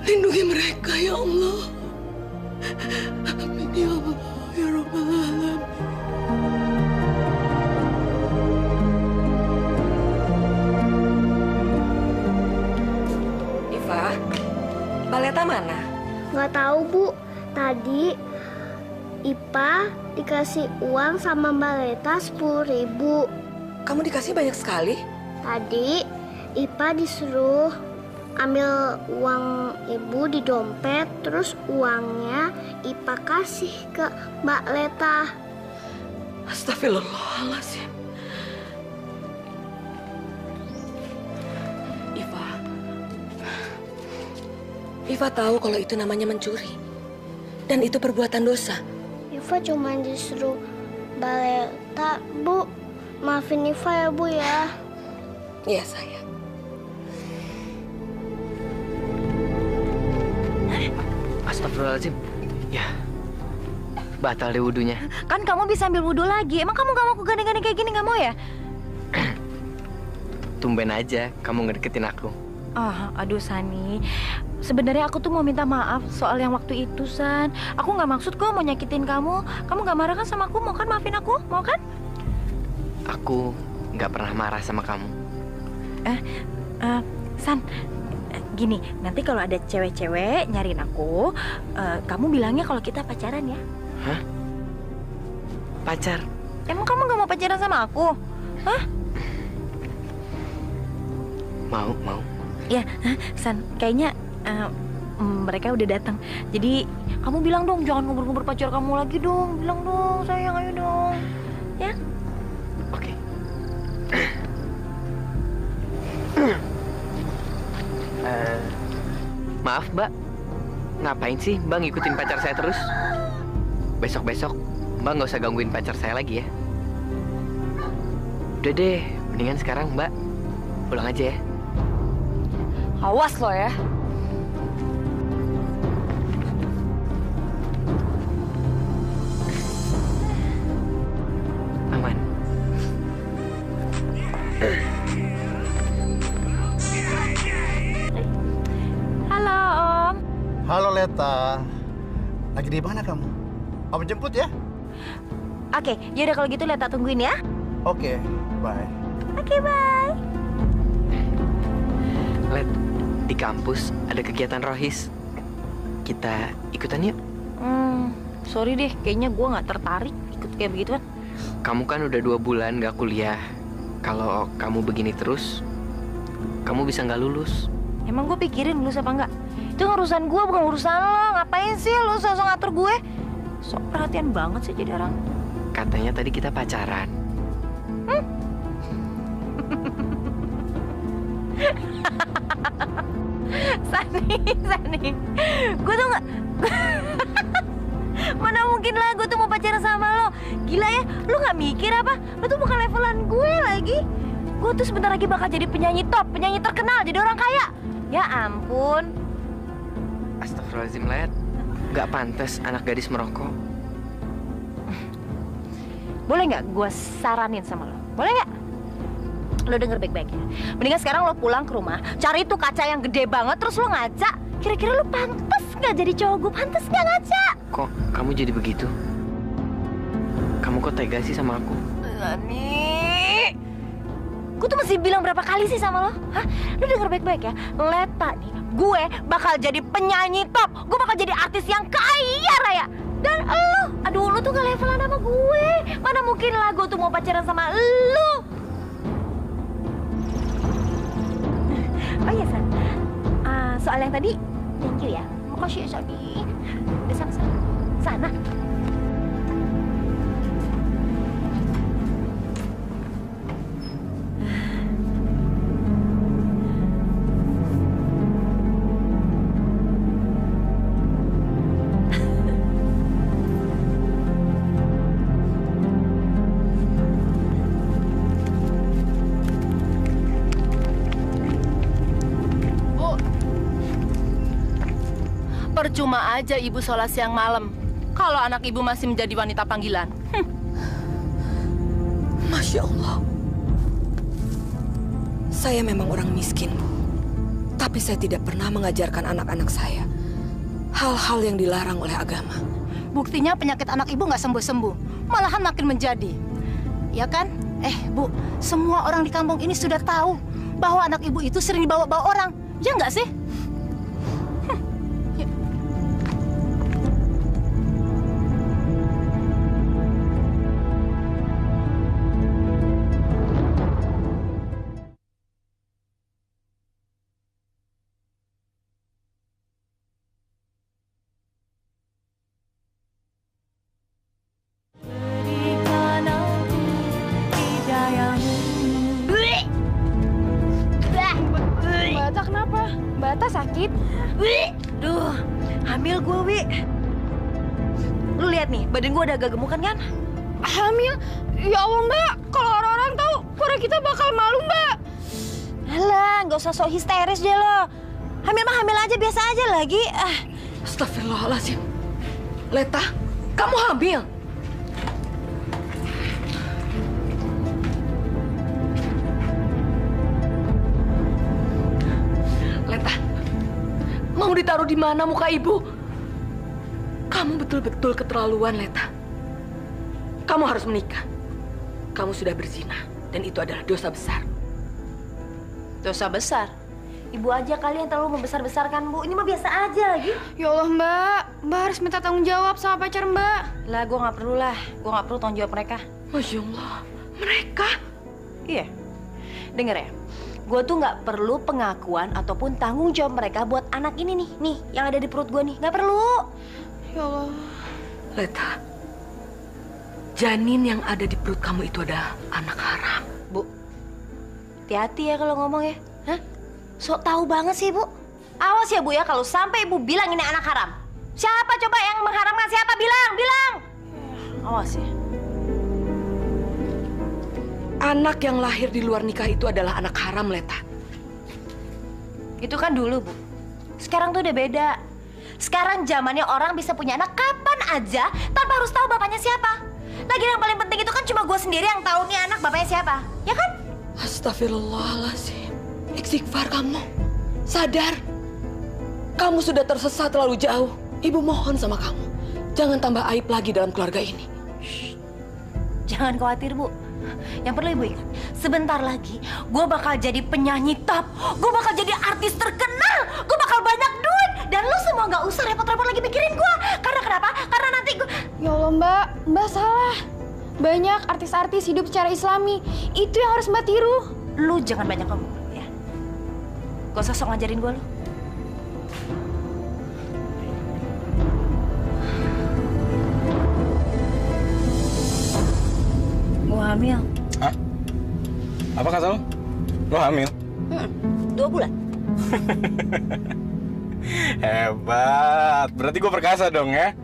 Lindungi mereka, ya Allah. Amin, ya Allah, ya Rabbal Alamin. Iva, Mbak Leta mana? Nggak tahu, Bu. Tadi Ipa dikasih uang sama Mbak Leta 10.000. Kamu dikasih banyak sekali? Tadi Ipa disuruh ambil uang ibu di dompet, terus uangnya Ipa kasih ke Mbak Leta. Astagfirullahaladzim. Iva tahu kalau itu namanya mencuri. Dan itu perbuatan dosa. Iva cuma disuruh Mbak Leta, Bu. Maafin Iva ya, Bu ya. Iya, sayang. Astagfirullahaladzim. Ya, batal deh wudhunya. Kan kamu bisa ambil wudhu lagi. Emang kamu gak mau aku gandeng-gandeng kayak gini, gak mau ya? Tumben aja kamu ngedeketin aku. Aduh Sani, sebenarnya aku tuh mau minta maaf soal yang waktu itu, San. Aku nggak maksud kok mau nyakitin kamu. Kamu nggak marah kan sama aku? Mau kan maafin aku? Mau kan? Aku nggak pernah marah sama kamu. San, gini, nanti kalau ada cewek-cewek nyariin aku, kamu bilangnya kalau kita pacaran ya. Hah? Pacar? Emang kamu nggak mau pacaran sama aku? Hah? Mau. Ya, San, kayaknya mereka udah datang. Jadi kamu bilang dong, jangan ngubur-ngubur pacar kamu lagi dong. Bilang dong, sayang, ayo dong. Ya? Oke. Maaf, Mbak. Ngapain sih Mbak ngikutin pacar saya terus? Besok-besok Mbak nggak usah gangguin pacar saya lagi ya. Udah deh, mendingan sekarang Mbak pulang aja ya. Awas lo ya. Aman. Halo, Om. Halo, Leta. Lagi di mana kamu? Om jemput ya? Oke, yaudah kalau gitu Leta tungguin ya. Oke, bye. Oke, bye. Let, di kampus ada kegiatan rohis. Kita ikutan yuk. Sorry deh, kayaknya gue nggak tertarik ikut kayak begituan. Kamu kan udah 2 bulan gak kuliah. Kalau kamu begini terus, kamu bisa nggak lulus. Emang gue pikirin lulus apa enggak? Itu urusan gue, bukan urusan lo. Ngapain sih lo sosok ngatur gue? Sok perhatian banget sih jadi orang. Katanya tadi kita pacaran. Sani, gue tuh nggak. Mana mungkin lah gue tuh mau pacaran sama lo. Gila ya, lo nggak mikir apa? Lo tuh bukan levelan gue lagi. Gue tuh sebentar lagi bakal jadi penyanyi top, penyanyi terkenal, jadi orang kaya. Ya ampun. Astagfirullahaladzim, Let. Gak pantas anak gadis merokok. Boleh nggak gue saranin sama lo? Boleh nggak? Lo denger baik-baik ya. Mendingan sekarang lo pulang ke rumah, cari tuh kaca yang gede banget, terus lo ngaca. Kira-kira lo pantas nggak jadi cowok gue? Pantas nggak ngaca? Kok kamu jadi begitu? Kamu kok tega sih sama aku? Sani, gue tuh mesti bilang berapa kali sih sama lo? Hah? Lo denger baik-baik ya. Leta nih, gue bakal jadi penyanyi top. Gue bakal jadi artis yang kaya raya. Dan lo, aduh lo tuh gak levelan sama gue. Mana mungkin lah gue tuh mau pacaran sama lo. Oh iya, San. Soal yang tadi, thank you ya. Makasih ya, Sani. Udah sama-sama. Sana. Percuma aja ibu sholat siang malam kalau anak ibu masih menjadi wanita panggilan. Masya Allah. Saya memang orang miskin, Bu. Tapi saya tidak pernah mengajarkan anak-anak saya hal-hal yang dilarang oleh agama. Buktinya penyakit anak ibu nggak sembuh-sembuh, malahan makin menjadi. Ya kan? Bu, semua orang di kampung ini sudah tahu bahwa anak ibu itu sering dibawa-bawa orang. Ya nggak sih? Mbak Ata sakit. Wi, duh, hamil gue, Wi. Lu lihat nih, badan gue udah agak gemukan kan? Hamil? Ya Allah Mbak, kalau orang-orang tahu, keluarga kita bakal malu Mbak. Alah, nggak usah sok histeris deh lo. Hamil mah hamil aja, biasa aja lagi. Astagfirullahaladzim. Leta, kamu hamil? Leta, mau ditaruh di mana muka ibu? Kamu betul-betul keterlaluan, Leta. Kamu harus menikah. Kamu sudah berzina, dan itu adalah dosa besar. Dosa besar? Ibu aja kali yang terlalu membesar-besarkan, Bu. Ini mah biasa aja lagi. Ya Allah Mbak harus minta tanggung jawab sama pacar Mbak. Lah, gue nggak perlu lah. Gue nggak perlu tanggung jawab mereka. Masya Allah, mereka? Iya. Dengar ya, gue tuh nggak perlu pengakuan ataupun tanggung jawab mereka buat anak ini nih, yang ada di perut gue nih. Nggak perlu. Ya Allah. Leta, janin yang ada di perut kamu itu adalah anak haram. Bu, hati-hati ya kalau ngomong ya. Hah? Sok tahu banget sih, Bu. Awas ya, Bu ya, kalau sampai Ibu bilang ini anak haram. Siapa coba yang mengharamkan siapa? Bilang. Awas ya. Anak yang lahir di luar nikah itu adalah anak haram, Leta. Itu kan dulu, Bu. Sekarang tuh udah beda. Sekarang zamannya orang bisa punya anak kapan aja tanpa harus tahu bapaknya siapa. Lagi yang paling penting itu kan cuma gue sendiri yang tahu nih anak bapaknya siapa. Ya kan? Astagfirullahaladzim. Istighfar kamu. Sadar. Kamu sudah tersesat terlalu jauh. Ibu mohon sama kamu. Jangan tambah aib lagi dalam keluarga ini. Shh. Jangan khawatir, Bu. Yang perlu Ibu ingat, sebentar lagi gue bakal jadi penyanyi top. Gue bakal jadi artis terkenal. Gue bakal banyak duit. Dan lu semua gak usah repot-repot lagi mikirin gue. Karena kenapa? Karena nanti gue... Ya Allah Mbak salah. Banyak artis-artis hidup secara islami. Itu yang harus Mbak tiru. Lu jangan banyak ngomong, ya. Gak usah sok ngajarin gue, lu. Gue hamil. Hah? Apa kata lo? Lo hamil? 2 bulan. Hebat. Berarti gue perkasa dong ya.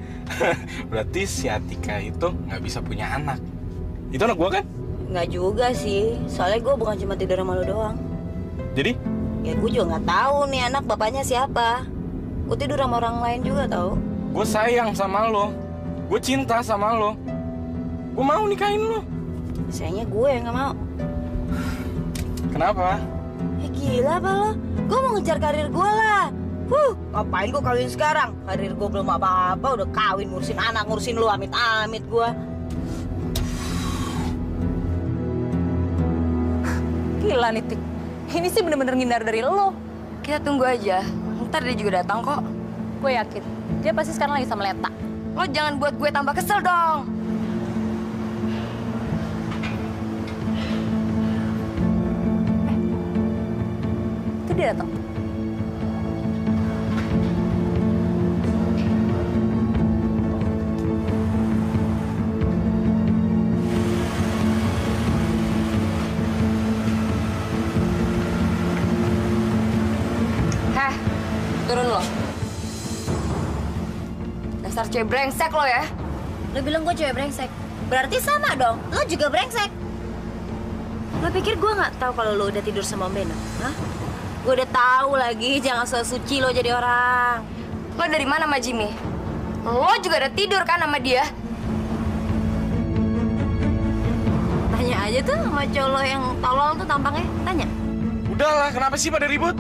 Berarti si Atika itu nggak bisa punya anak. Itu anak gue kan? Nggak juga sih. Soalnya gue bukan cuma tidur sama lo doang. Jadi? Ya gue juga nggak tahu nih anak bapaknya siapa. Gue tidur sama orang lain juga tahu. Gue sayang sama lo. Gue cinta sama lo. Gue mau nikahin lo. Sayangnya gue yang nggak mau. Kenapa? Ya gila apa lo? Gue mau ngejar karir gue lah. Ngapain gue kawin sekarang? Karir gue belum apa-apa, udah kawin, ngurusin anak, ngurusin lo, amit-amit gue. Gila nih, Tik. Ini sih bener-bener ngindar dari lo. Kita tunggu aja. Ntar dia juga datang kok. Gue yakin. Dia pasti sekarang lagi sama Leta. Lo jangan buat gue tambah kesel dong. Itu dia datang. Turun lo. Dasar cewek brengsek lo ya. Lo bilang gue cewek brengsek. Berarti sama dong. Lo juga brengsek. Lo pikir gue nggak tahu kalau lo udah tidur sama Om Beno? Hah? Gue udah tahu lagi. Jangan so-suci lo jadi orang. Lo dari mana sama Jimmy? Lo juga udah tidur kan sama dia? Tanya aja tuh sama cowok yang tolol tuh tampangnya. Tanya. Udahlah, kenapa sih pada ribut?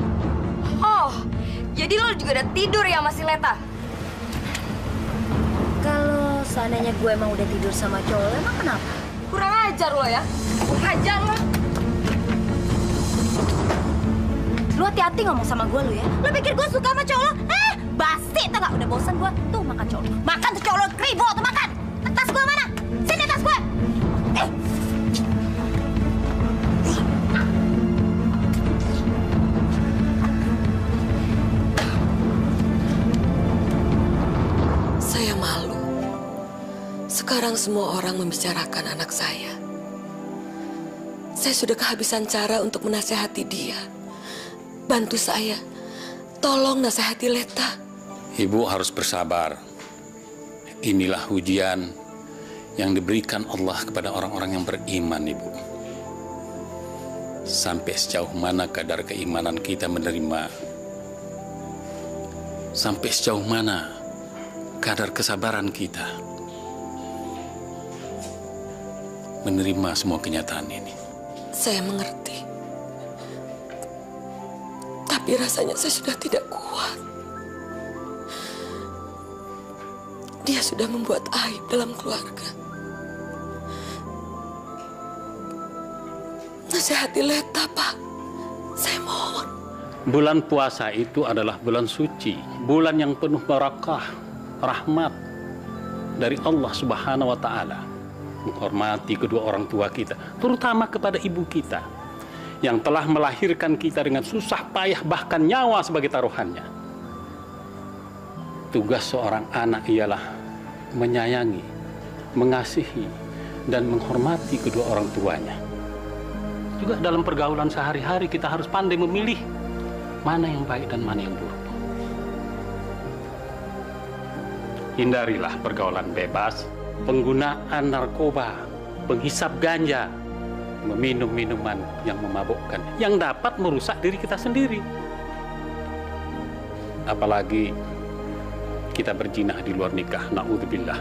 Oh, jadi lo juga udah tidur ya sama si Leta? Kalau seandainya gue emang udah tidur sama cowok, emang kenapa? Kurang ajar lo ya. Kurang ajar lo. Lu hati-hati ngomong sama gue lu ya. Lu pikir gue suka sama cowok lo? Basi tau gak? Udah bosan gue. Tuh makan cowok lo. Makan tuh cowok lo. Kribo tuh makan. Tas gue mana? Sini tas gue. Saya malu. Sekarang semua orang membicarakan anak saya. Saya sudah kehabisan cara untuk menasehati dia. Bantu saya. Tolong nasihati Leta. Ibu harus bersabar. Inilah ujian yang diberikan Allah kepada orang-orang yang beriman, Ibu. Sampai sejauh mana kadar keimanan kita menerima? Sampai sejauh mana kadar kesabaran kita menerima semua kenyataan ini? Saya mengerti. Tapi rasanya saya sudah tidak kuat. Dia sudah membuat aib dalam keluarga. Nasihati Leta, Pak. Saya mohon. Bulan puasa itu adalah bulan suci, bulan yang penuh barakah, rahmat dari Allah Subhanahu wa Ta'ala. Menghormati kedua orang tua kita, terutama kepada ibu kita yang telah melahirkan kita dengan susah payah, bahkan nyawa sebagai taruhannya. Tugas seorang anak ialah menyayangi, mengasihi, dan menghormati kedua orang tuanya. Juga dalam pergaulan sehari-hari kita harus pandai memilih mana yang baik dan mana yang buruk. Hindarilah pergaulan bebas, penggunaan narkoba, penghisap ganja, meminum minuman yang memabukkan, yang dapat merusak diri kita sendiri. Apalagi kita berzinah di luar nikah, na'udzubillah.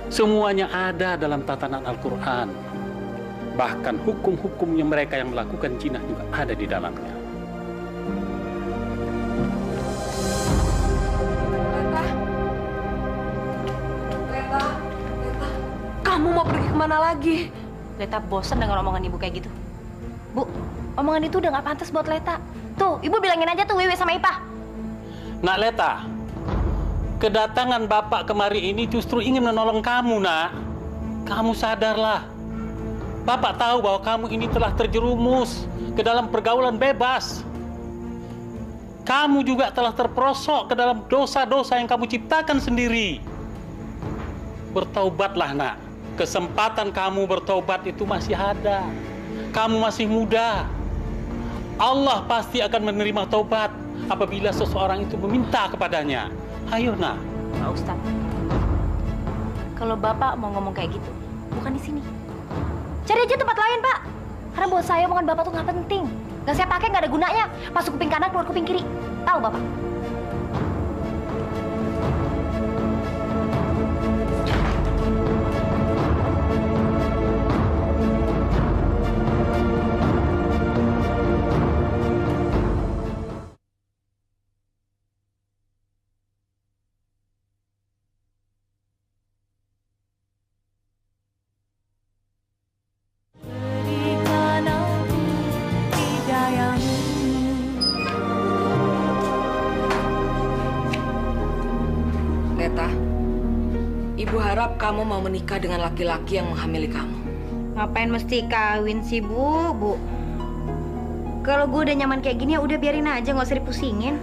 Semuanya ada dalam tatanan Al-Quran. Bahkan hukum-hukumnya mereka yang melakukan zina juga ada di dalamnya. Leta, kamu mau pergi kemana lagi? Leta bosan dengan omongan ibu kayak gitu. Bu, omongan itu udah gak pantas buat Leta. Tuh, ibu bilangin aja tuh Wiwi sama Ipah. Nak Leta, kedatangan Bapak kemari ini justru ingin menolong kamu, Nak. Kamu sadarlah. Bapak tahu bahwa kamu ini telah terjerumus ke dalam pergaulan bebas. Kamu juga telah terperosok ke dalam dosa-dosa yang kamu ciptakan sendiri. Bertaubatlah, Nak. Kesempatan kamu bertaubat itu masih ada. Kamu masih muda. Allah pasti akan menerima taubat apabila seseorang itu meminta kepadanya. Ayo, Nak. Pak Ustadz, kalau Bapak mau ngomong kayak gitu, bukan di sini. Cari aja tempat lain, Pak. Karena buat saya omongan Bapak tuh nggak penting. Nggak saya pakai, nggak ada gunanya. Masuk kuping kanan, keluar kuping kiri. Tahu, Bapak? Leta, Ibu harap kamu mau menikah dengan laki-laki yang menghamili kamu. Ngapain mesti kawin sih, Bu? Kalau gue udah nyaman kayak gini, ya udah biarin aja, nggak usah dipusingin.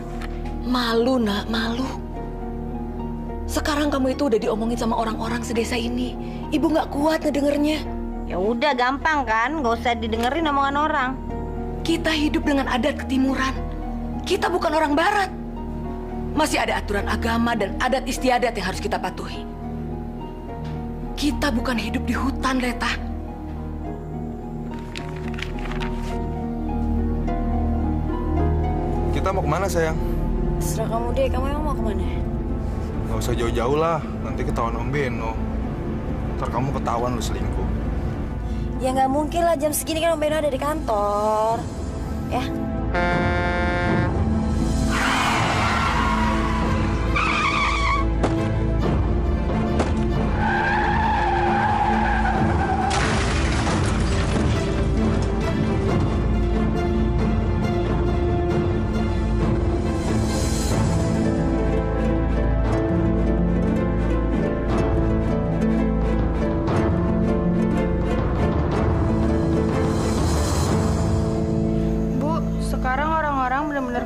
Malu, Nak, malu. Sekarang kamu itu udah diomongin sama orang-orang sedesa ini. Ibu nggak kuat ngedengernya. Ya udah, gampang kan? Nggak usah didengerin omongan orang. Kita hidup dengan adat ketimuran. Kita bukan orang barat. Masih ada aturan agama dan adat istiadat yang harus kita patuhi. Kita bukan hidup di hutan, Leta. Kita mau kemana, sayang? Terserah kamu deh, kamu emang mau kemana? Gak usah jauh-jauh lah, nanti ketahuan Om Beno. Ntar kamu ketahuan lu selingkuh. Ya nggak mungkin lah, jam segini kan Om Beno ada di kantor. Ya.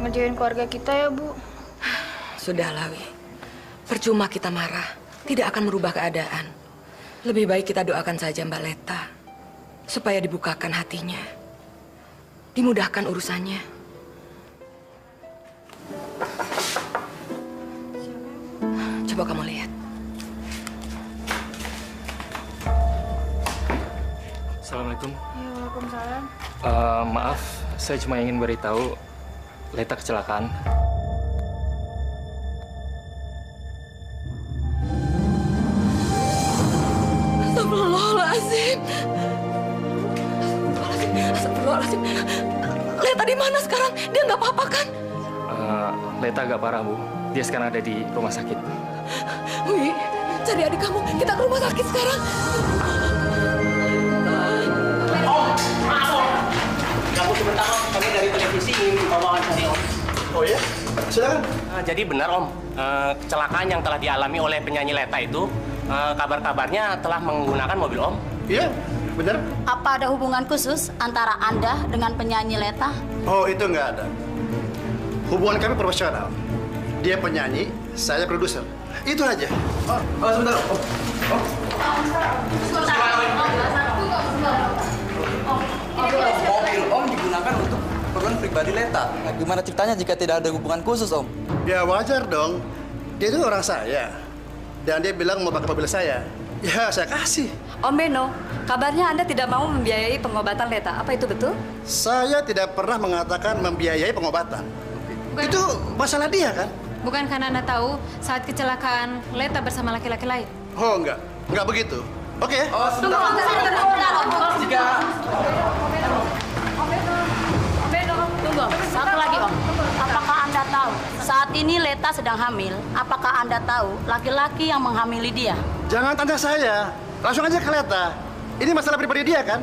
Ngejauhin keluarga kita ya, Bu. Sudahlah, Wi. Percuma kita marah. Tidak akan merubah keadaan. Lebih baik kita doakan saja Mbak Leta. Supaya dibukakan hatinya. Dimudahkan urusannya. Coba kamu lihat. Assalamualaikum. Waalaikumsalam. Maaf, saya cuma ingin beritahu Leta kecelakaan. Astagfirullahaladzim. Astagfirullahaladzim. Leta di mana sekarang? Dia nggak apa-apa kan? Leta agak parah, Bu. Dia sekarang ada di rumah sakit. Wi, cari adik kamu. Kita ke rumah sakit sekarang. Maaf, Om. Ganggu sebentar, Om. Kami dari televisi ingin wawancara Om. Oh ya? Silakan. Jadi benar, Om. Kecelakaan yang telah dialami oleh penyanyi Leta itu, kabar-kabarnya telah menggunakan mobil Om. Iya, benar. Apa ada hubungan khusus antara Anda dengan penyanyi Leta? Oh, itu nggak ada. Hubungan kami profesional. Dia penyanyi, saya produser. Itu aja. Oh sebentar. Mobil Om digunakan untuk keperluan pribadi Leta. Nah, gimana ceritanya jika tidak ada hubungan khusus, Om? Ya wajar dong. Dia itu orang saya. Dan dia bilang mau pakai mobil saya. Ya, saya kasih. Om Beno, kabarnya Anda tidak mau membiayai pengobatan Leta. Apa itu betul? Saya tidak pernah mengatakan membiayai pengobatan. Itu masalah dia kan? Bukan karena Anda tahu saat kecelakaan Leta bersama laki-laki lain? Oh, enggak. Enggak begitu. Oke. Oh, sebentar. Jika... Tunggu, satu lagi Om. Apakah Anda tahu saat ini Leta sedang hamil? Apakah Anda tahu laki-laki yang menghamili dia? Jangan tanya saya. Langsung aja ke Leta. Ini masalah pribadi dia kan?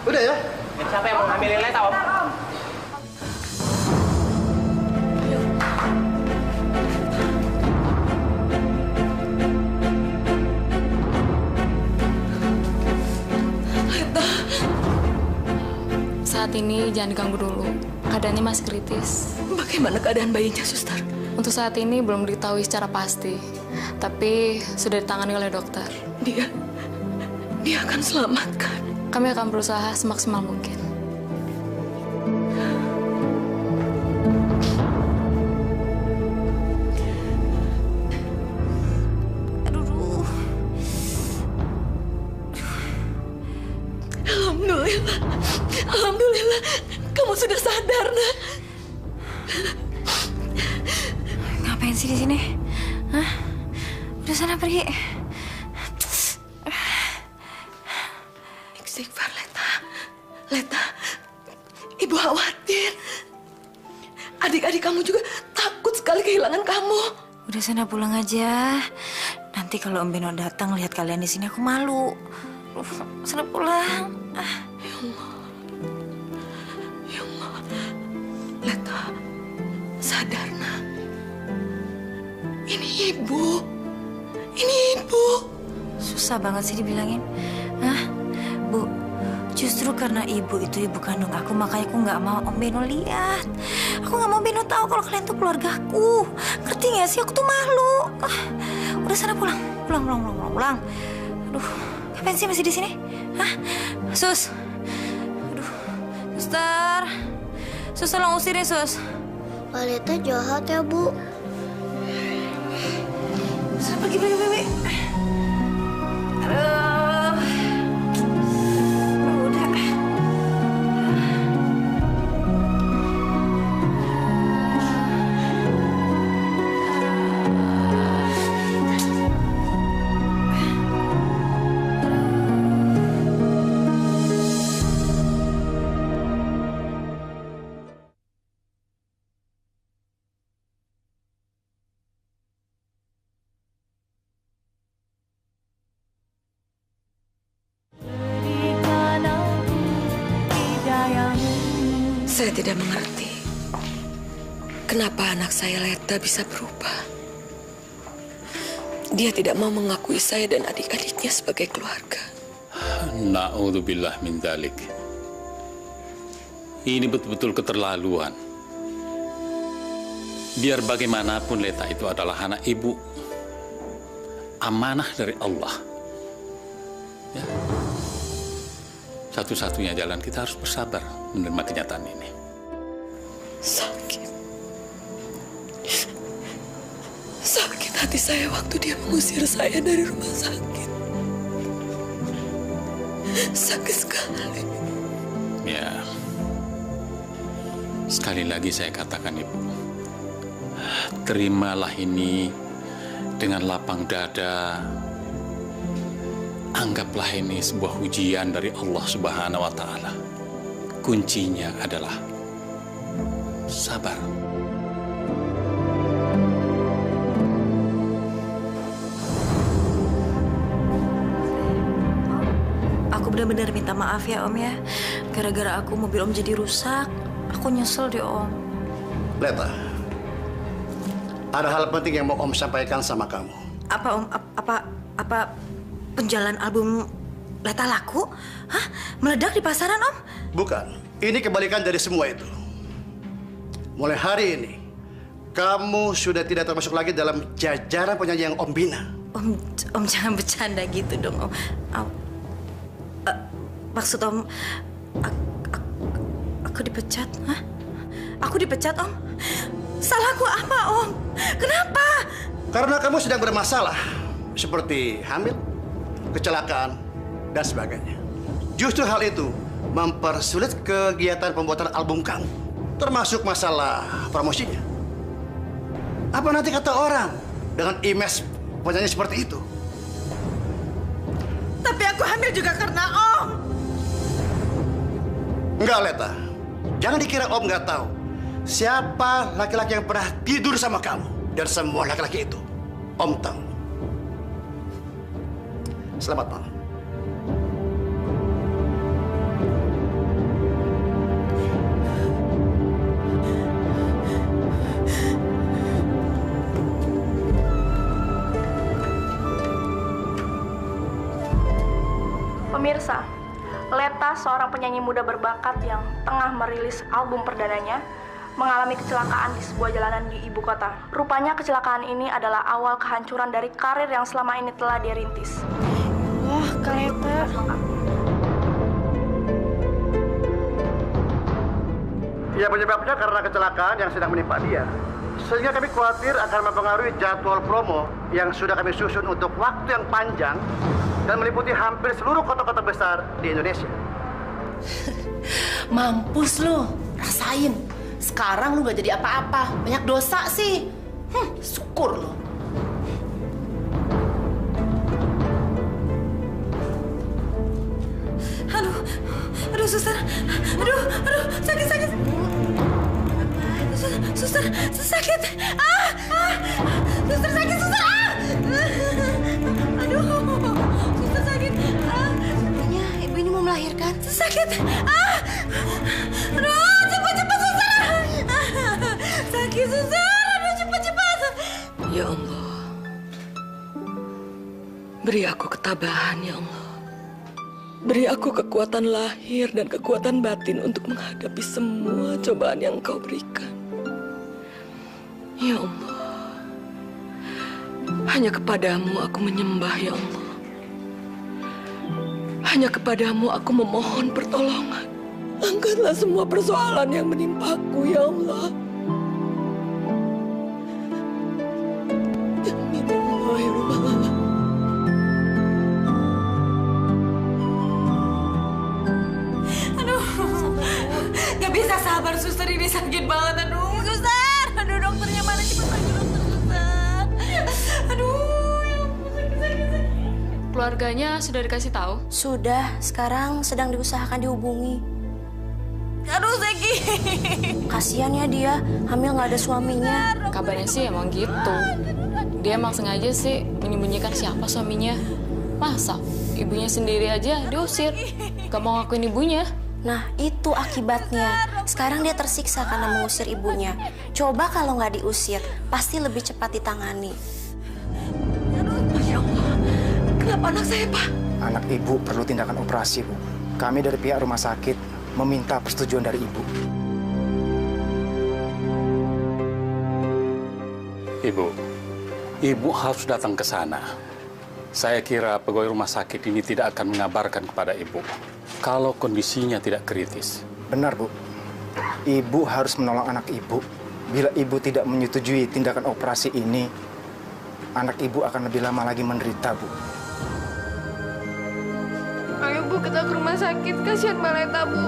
Udah ya? Siapa yang menghamili Leta, Om? Saat ini jangan diganggu dulu. Keadaannya masih kritis. Bagaimana keadaan bayinya, Suster? Untuk saat ini belum diketahui secara pasti. Tapi sudah ditangani oleh dokter. Dia akan selamatkan. Kami akan berusaha semaksimal mungkin. Alhamdulillah. Alhamdulillah. Kamu sudah sadar, Nak. Ngapain sih di sini? Hah? Udah sana pergi. Istighfar, Leta. Leta, Ibu khawatir. Adik-adik kamu juga takut sekali kehilangan kamu. Udah sana pulang aja. Nanti kalau Om Beno datang lihat kalian di sini aku malu. Sana pulang. Ya Allah. Ya Allah. Leta, sadar, Nak. Ini Ibu. Ini Ibu. Susah banget sih dibilangin. Hah? Bu, justru karena Ibu itu ibu kandung aku, makanya aku nggak mau Om Beno lihat. Aku nggak mau Beno tahu kalau kalian tuh keluargaku. Ngerti nggak sih? Aku tuh malu. Udah sana pulang. Pulang. Aduh, ngapain sih masih di sini? Hah? Sus. Aduh, Sus tolong usir ya, Sus. Leta jahat ya, Bu. Sana pergi. Aduh. Udah. Saya tidak mengerti kenapa anak saya Leta bisa berubah. Dia tidak mau mengakui saya dan adik-adiknya sebagai keluarga. Na'udzubillah min dzalik. Ini betul-betul keterlaluan. Biar bagaimanapun Leta itu adalah anak ibu. Amanah dari Allah. Ya. Satu-satunya jalan kita harus bersabar menerima kenyataan ini. Sakit hati seperti saya waktu dia mengusir saya dari rumah sakit. Sakit sekali. Ya, sekali lagi saya katakan Ibu, terimalah ini dengan lapang dada. Anggaplah ini sebuah ujian dari Allah Subhanahu wa Ta'ala. Kuncinya adalah sabar. Aku benar-benar minta maaf ya Om ya. Gara-gara aku mobil Om jadi rusak. Aku nyesel deh Om. Leta, ada hal penting yang mau Om sampaikan sama kamu. Apa Om? Apa penjualan album Leta laku? Hah? Meledak di pasaran Om? Bukan. Ini kebalikan dari semua itu. Mulai hari ini, kamu sudah tidak termasuk lagi dalam jajaran penyanyi yang Om bina. Om jangan bercanda gitu dong Om. Maksud Om, aku dipecat? Hah? Aku dipecat Om? Salahku apa Om? Kenapa? Karena kamu sedang bermasalah, seperti hamil, kecelakaan, dan sebagainya. Justru hal itu mempersulit kegiatan pembuatan album kamu, termasuk masalah promosinya. Apa nanti kata orang dengan image penyanyi seperti itu? Tapi aku hamil juga karena Om. Enggak, Leta. Jangan dikira Om nggak tahu siapa laki-laki yang pernah tidur sama kamu. Dan semua laki-laki itu Om tahu. Selamat malam. Pemirsa, Leta, seorang penyanyi muda berbakat yang tengah merilis album perdananya, mengalami kecelakaan di sebuah jalanan di ibu kota. Rupanya kecelakaan ini adalah awal kehancuran dari karir yang selama ini telah dia rintis. Wah, Kak Leta. Ya, penyebabnya karena kecelakaan yang sedang menimpa dia. Sehingga kami khawatir akan mempengaruhi jadwal promo yang sudah kami susun untuk waktu yang panjang dan meliputi hampir seluruh kota-kota besar di Indonesia. Mampus lu, rasain. Sekarang lu gak jadi apa-apa, banyak dosa sih. Syukur lu. Aduh, suster. Aduh, sakit. Suster, sakit. Suster sakit, suster. Aduh, suster sakit. Ibu ini mau melahirkan. Sakit. Aduh, cepat suster. Sakit suster. Aduh, cepat. Ya Allah, beri aku ketabahan ya Allah. Beri aku kekuatan lahir dan kekuatan batin untuk menghadapi semua cobaan yang Engkau berikan. Ya Allah, hanya kepadamu aku menyembah ya Allah. Hanya kepadamu aku memohon pertolongan. Angkatlah semua persoalan yang menimpaku ya Allah. Gak bisa sabar suster, ini sakit banget. Aduh suster, aduh dokternya mana, cepat panggil dokter suster. Aduh ya ampun, sakit. Keluarganya sudah dikasih tahu? Sudah, sekarang sedang diusahakan dihubungi. Aduh Zeki, kasihan ya dia, hamil nggak ada suaminya. Kabarnya sih emang gitu. Dia emang sengaja sih menyembunyikan siapa suaminya. Masa ibunya sendiri aja diusir, gak mau ngakuin ibunya. Nah, itu akibatnya. Sekarang dia tersiksa karena mengusir ibunya. Coba kalau nggak diusir, pasti lebih cepat ditangani. Ya Allah, kenapa anak saya, Pak? Anak ibu perlu tindakan operasi, Bu. Kami dari pihak rumah sakit meminta persetujuan dari ibu. Ibu harus datang ke sana. Saya kira pegawai rumah sakit ini tidak akan mengabarkan kepada ibu kalau kondisinya tidak kritis. Benar, Bu. Ibu harus menolong anak ibu. Bila ibu tidak menyetujui tindakan operasi ini, anak ibu akan lebih lama lagi menderita, Bu. Ayo Bu, kita ke rumah sakit. Kasihan Mbak Leta, Bu.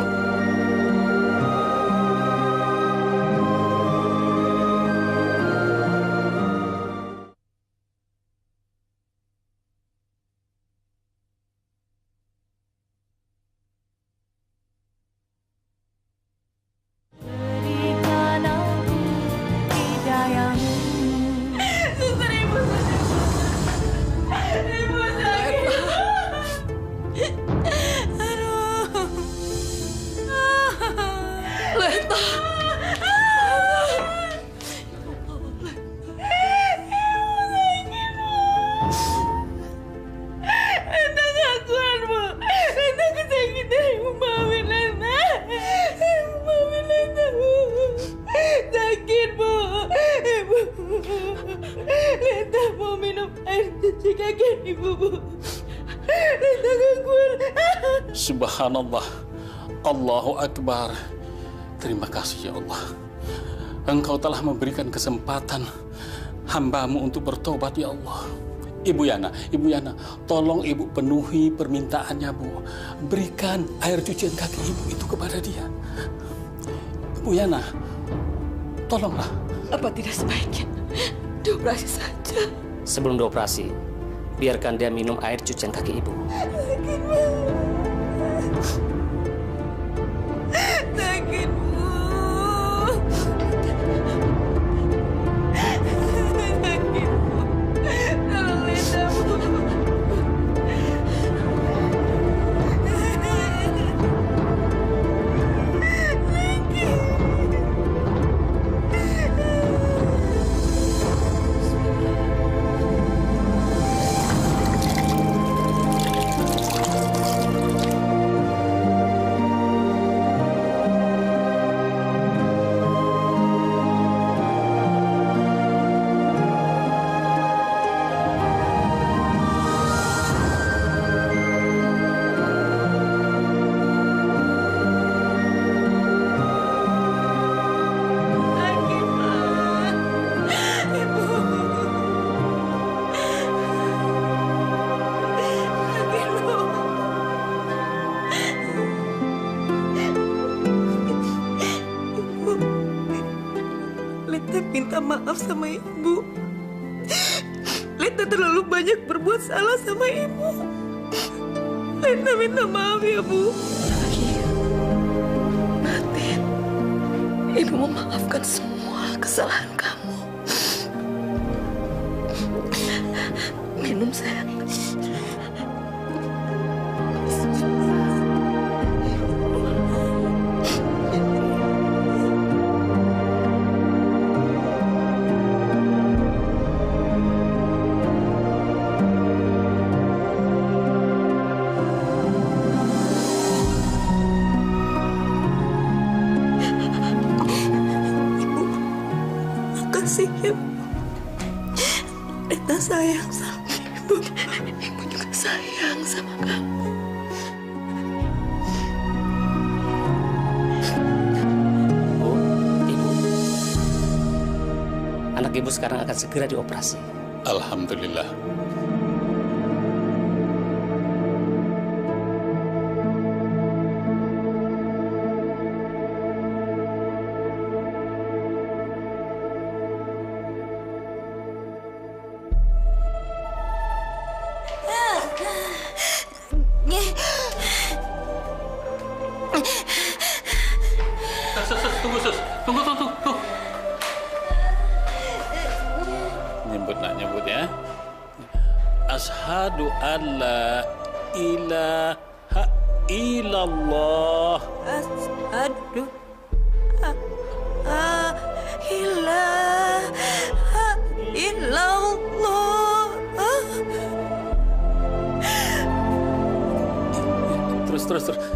Subhanallah, Allahu Akbar. Terima kasih ya Allah. Engkau telah memberikan kesempatan hamba-Mu untuk bertobat ya Allah. Ibu Yana, tolong Ibu penuhi permintaannya, Bu. Berikan air cucian kaki Ibu itu kepada dia. Ibu Yana, tolonglah. Apa tidak sebaiknya dioperasi saja? Sebelum dioperasi, biarkan dia minum air cucian kaki Ibu. Sakit, Bu. Sakit, Bu. Tolong Leta, Bu. Minta maaf sama Ibu. Leta terlalu banyak berbuat salah sama Ibu. Leta minta maaf ya, Bu. Batin, Ibu memaafkan semua kesalahan kamu. Minum, sayang. Ya, Leta sayang sama Ibu. Ibu juga sayang sama kamu. Bu, Ibu. Anak Ibu sekarang akan segera dioperasi. Alhamdulillah. Tunggu. Nyebut ya. Asyhadu an la ilaha illallah. Asyhadu an la ilaha illallah. Terus.